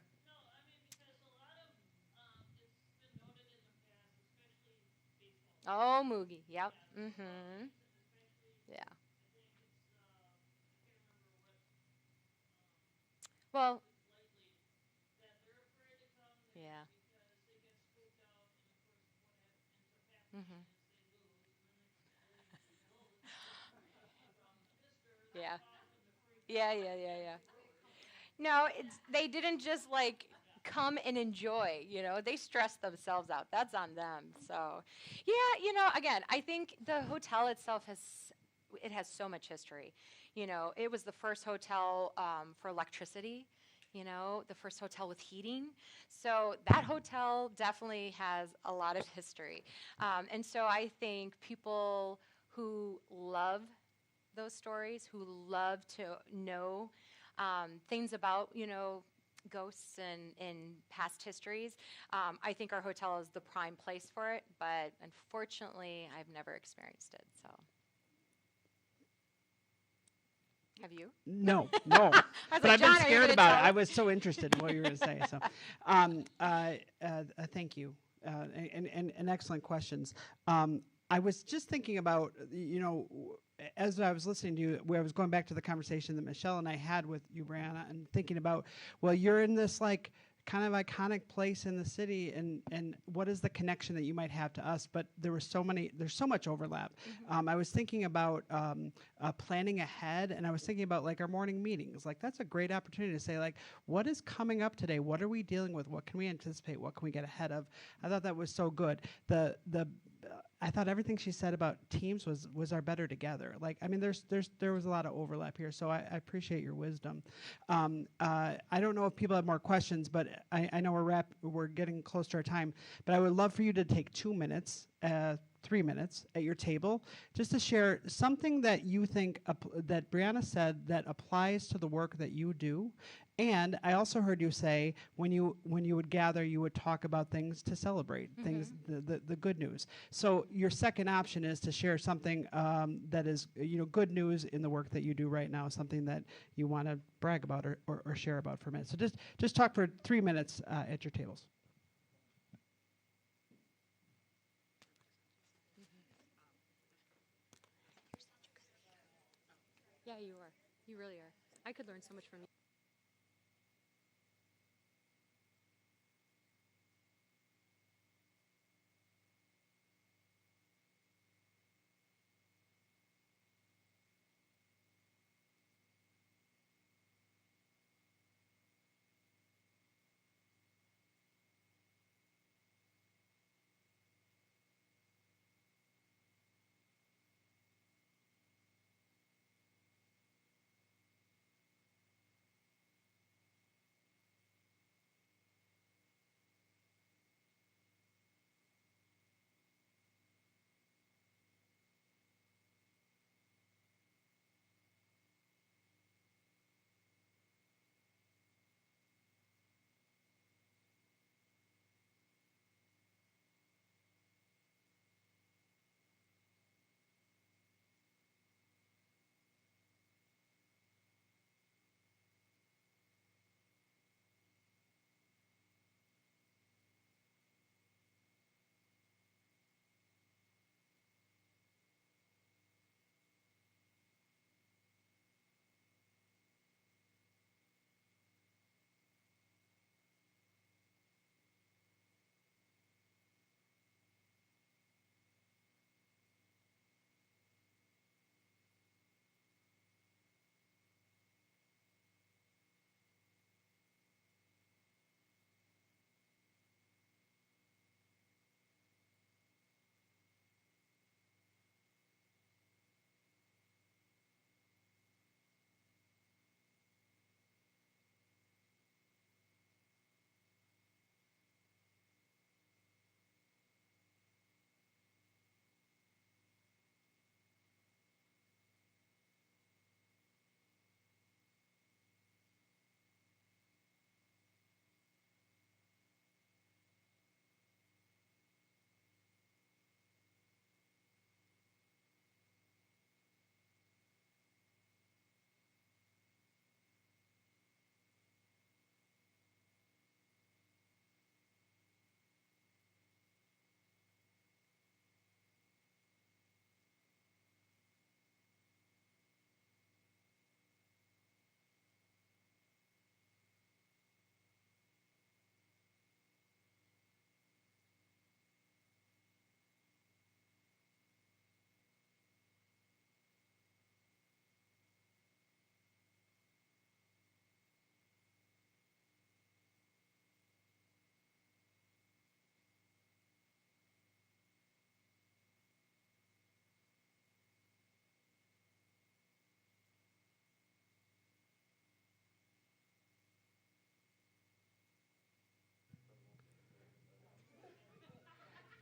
Oh, Moogie. Yep. Mm-hmm. Yeah. Well, yeah. Mm-hmm. Yeah. Yeah. No, they didn't just come and enjoy. They stress themselves out. That's on them. So, yeah, again, I think the hotel itself has so much history. It was the first hotel for electricity. The first hotel with heating. So that hotel definitely has a lot of history. And so I think people who love those stories, who love to know things about, ghosts and past histories, I think our hotel is the prime place for it. But unfortunately, I've never experienced it. So. Have you? No, no. I was But like, I've John, been are you scared gonna about tell it. I us? was so interested in what you were going to say. So, thank you, and excellent questions. I was just thinking about, as I was listening to you, where I was going back to the conversation that Michelle and I had with you, Brianna, and thinking about, well, you're in this like kind of iconic place in the city, and what is the connection that you might have to us? But there's so much overlap. I was thinking about planning ahead, and I was thinking about like our morning meetings. Like that's a great opportunity to say like, what is coming up today? What are we dealing with? What can we anticipate? What can we get ahead of? I thought that was so good. I thought everything she said about teams was our better together. Like, I mean, there was a lot of overlap here, so I appreciate your wisdom. I don't know if people have more questions, but I know we're getting close to our time. But I would love for you to take 2 minutes, 3 minutes at your table, just to share something that you think that Brianna said that applies to the work that you do. And I also heard you say when you would gather, you would talk about things to celebrate, things, the good news. So your second option is to share something that is good news in the work that you do right now, something that you want to brag about or share about for a minute. So just talk for 3 minutes at your tables. Yeah, you are. You really are. I could learn so much from you.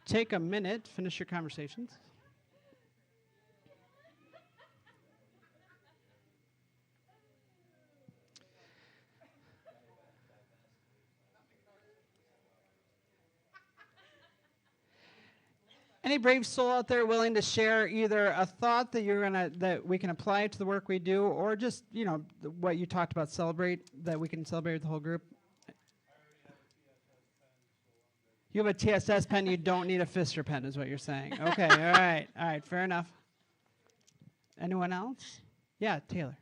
take a minute, finish your conversations. Any brave soul out there willing to share either a thought that we can apply to the work we do, or just what you talked about, celebrate, that we can celebrate with the whole group? You have a TSS pen, you don't need a Pfister pen, is what you're saying. Okay, all right, fair enough. Anyone else? Yeah, Taylor.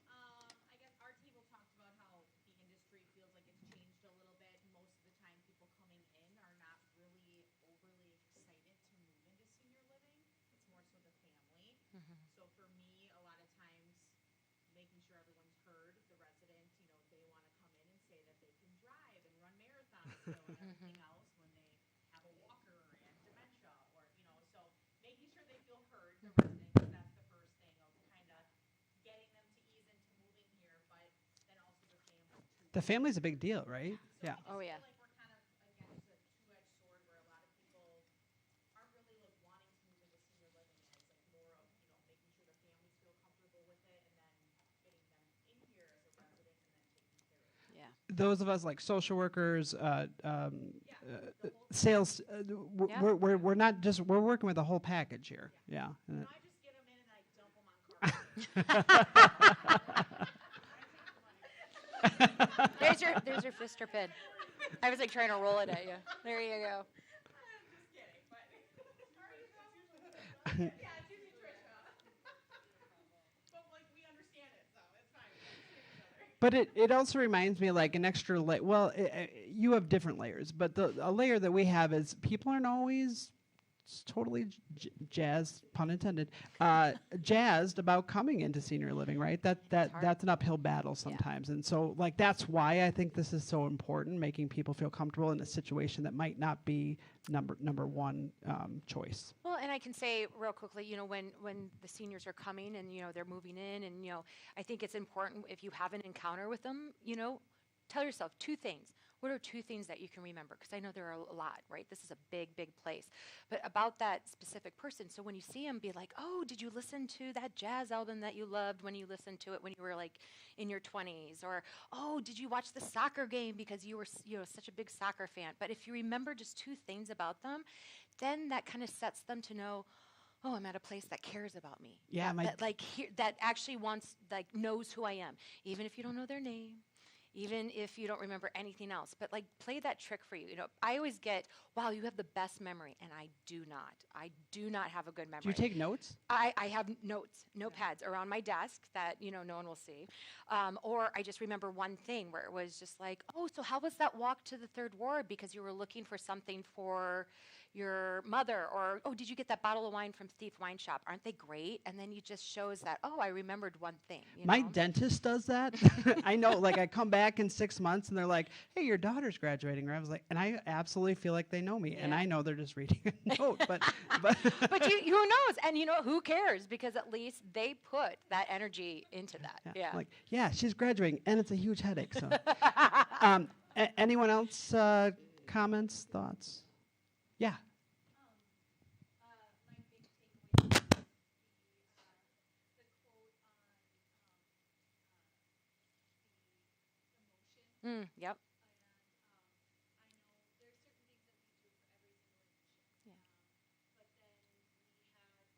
I guess our table talked about how the industry feels like it's changed a little bit. Most of the time, people coming in are not really overly excited to move into senior living. It's more so the family. So for me, a lot of times, making sure everyone's heard, the residents, they want to come in and say that they can drive and run marathons still and everything else when they have a walker and dementia, or so making sure they feel heard, the residents. That's the first thing of kind of getting them to ease into moving here, but then also the family too. The family's a big deal, right? So Yeah. I just feel like we're kind of against a two-edged sword where a lot of people aren't really like wanting to move into senior living, and it's like more of making sure the families feel comfortable with it, and then getting them in here as a resident, and then taking care of them. Yeah. Those of us like social workers, sales, we're not just, we're working with the whole package here. Yeah. I just get them in and I dump them on cars. There's your Pfister pin. I was like trying to roll it at you. There you go. Yeah, it's usually Trisha. But like we understand it, so it's fine. We understand each other. But it also reminds me like an extra layer. Well, you have different layers, but a layer that we have is people aren't always totally jazzed, pun intended, jazzed about coming into senior living, right? That's an uphill battle sometimes. And so like that's why I think this is so important, making people feel comfortable in a situation that might not be number one choice. Well, and I can say real quickly, when the seniors are coming and, they're moving in and, I think it's important if you have an encounter with them, tell yourself two things. What are two things that you can remember? Because I know there are a lot, right? This is a big, big place. But about that specific person, so when you see them, be like, oh, did you listen to that jazz album that you loved when you listened to it when you were like in your 20s? Or, oh, did you watch the soccer game because you were such a big soccer fan? But if you remember just two things about them, then that kind of sets them to know, oh, I'm at a place that cares about me. Yeah, that actually knows who I am, even if you don't know their name. Even if you don't remember anything else, but like play that trick for you. I always get, wow, you have the best memory, and I do not. I do not have a good memory. Do you take notes? I have notepads around my desk that no one will see, or I just remember one thing where it was just like, oh, so how was that walk to the third ward because you were looking for something for your mother, or oh, did you get that bottle of wine from Thief Wine Shop? Aren't they great? And then it just shows that, oh, I remembered one thing. My dentist does that. I know, like I come back in 6 months and they're like, hey, your daughter's graduating. Or I was like, and I absolutely feel like they know me. And I know they're just reading a note. But but who knows? And who cares? Because at least they put that energy into that. Yeah. Like, yeah, she's graduating and it's a huge headache. So anyone else comments, thoughts? Yeah. My big takeaway was the quote on the emotion. Yep. And I know there's certain things that we do for every single admission. Yeah. But then we had an admission who, months ago now. I've been here too long.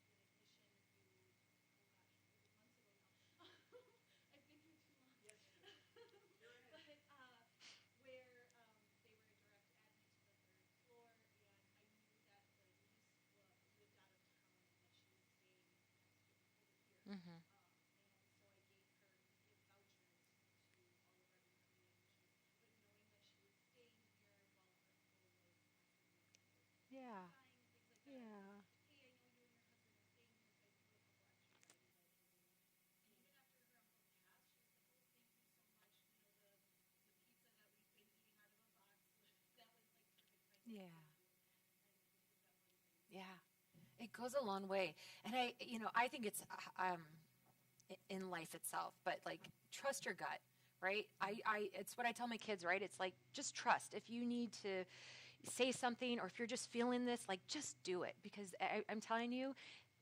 Yes. But where they were a direct admit to the third floor, and I knew that the niece lived out of town and that she was staying next to me over here. Mm-hmm. And so I gave her gift vouchers to all of our new community admissions. But knowing that she was staying here while her uncle was Yeah. things like that. Yeah. Hey, I know you and your husband are staying here, so I threw a couple extra items at you. And even after her uncle passed, she was like, oh, thank you so much. The pizza that we've been eating out of a box, that was like perfect for me. Yeah. Yeah. It goes a long way. And I think it's in life itself, but like trust your gut, right? It's what I tell my kids, right? It's like just trust. If you need to say something, or if you're just feeling this, like, just do it, because I'm telling you,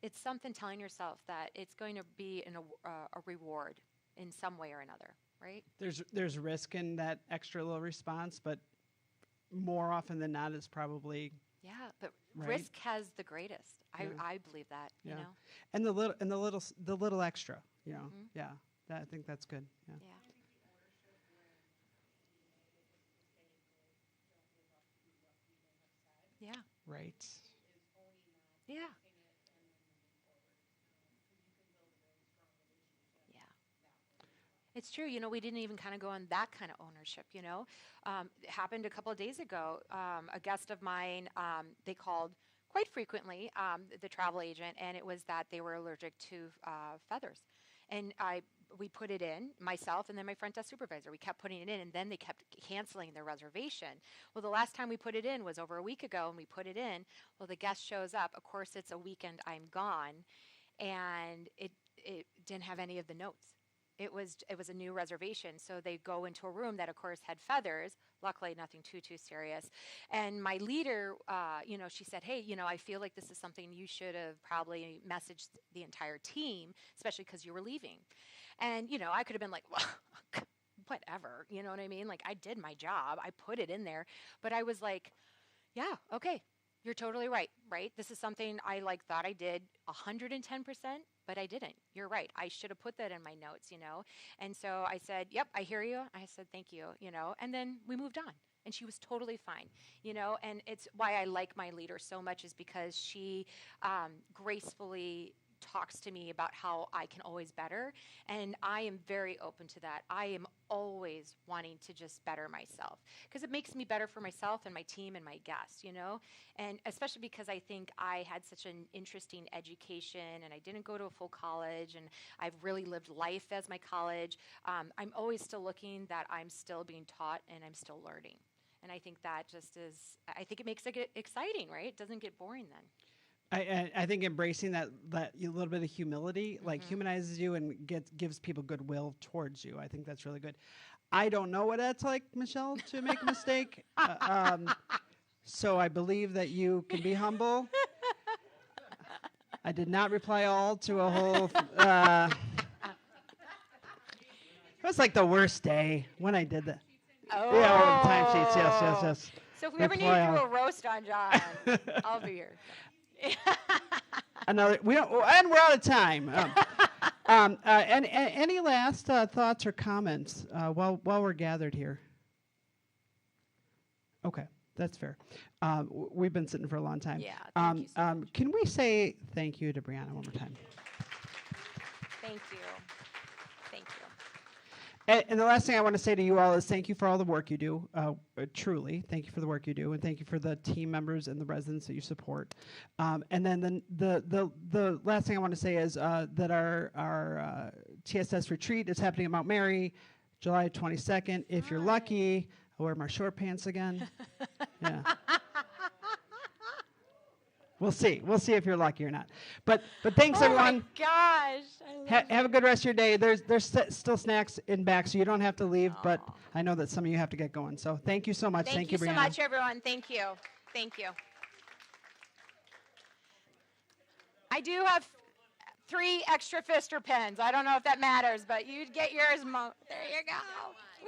it's something telling yourself that it's going to be a reward in some way or another, right? There's risk in that extra little response, but more often than not, it's probably Yeah, but Right. risk has the greatest. Yeah. I believe that, yeah, you know? and the little extra, you know, yeah. I think that's good. Yeah. Yeah. Yeah. Right. Yeah. Yeah. It's true. You know, we didn't even kind of go on that kind of ownership, you know. It happened a couple of days ago. A guest of mine, they called quite frequently, the travel agent, and it was that they were allergic to feathers. And we put it in, myself and then my front desk supervisor. We kept putting it in, and then they kept canceling their reservation. Well, the last time we put it in was over a week ago, and we put it in. Well, the guest shows up. Of course, it's a weekend. I'm gone, and it didn't have any of the notes. It was a new reservation, so they go into a room that, of course, had feathers. Luckily, nothing too serious. And my leader, you know, she said, "Hey, you know, I feel like this is something you should have probably messaged the entire team, especially because you were leaving." And you know, I could have been like, "Well, whatever," you know what I mean? Like, I did my job, I put it in there, but I was like, "Yeah, okay." You're totally right, right? This is something I thought I did 110%, but I didn't. You're right. I should have put that in my notes, you know? And so I said, "Yep, I hear you." I said, "Thank you," you know? And then we moved on. And she was totally fine, you know? And it's why I like my leader so much, is because she gracefully talks to me about how I can always better. And I am very open to that. I am always wanting to just better myself, because it makes me better for myself and my team and my guests, you know? And especially because I think I had such an interesting education, and I didn't go to a full college, and I've really lived life as my college. I'm always still looking that I'm still being taught and I'm still learning. And I think that just is, I think it makes it exciting, right? It doesn't get boring then. I think embracing that little bit of humility, like, humanizes you and gives people goodwill towards you. I think that's really good. I don't know what that's like, Michelle, to make a mistake. So I believe that you can be humble. I did not reply all to a whole. It was like the worst day when I did that. Oh. Yeah, the timesheets. Yes. So if we ever need to do a roast on John, I'll be here. Another. We don't, and we're out of time. Any last thoughts or comments while we're gathered here? Okay, that's fair. We've been sitting for a long time. Yeah, thank you so much. Can we say thank you to Brianna one more time? Thank you. Thank you. And the last thing I want to say to you all is thank you for all the work you do. Truly, thank you for the work you do, and thank you for the team members and the residents that you support. And then the last thing I want to say is that our TSS retreat is happening at Mount Mary, July 22nd. If you're lucky, I'll wear my short pants again. Yeah. We'll see. We'll see if you're lucky or not. But thanks, everyone. Oh my gosh. I love Have a good rest of your day. There's still snacks in back, so you don't have to leave. But I know that some of you have to get going. So thank you so much. Thank you so Brianna. much, everyone. Thank you. Thank you. I do have 3 extra Fister pens. I don't know if that matters, but you'd get yours. There you go.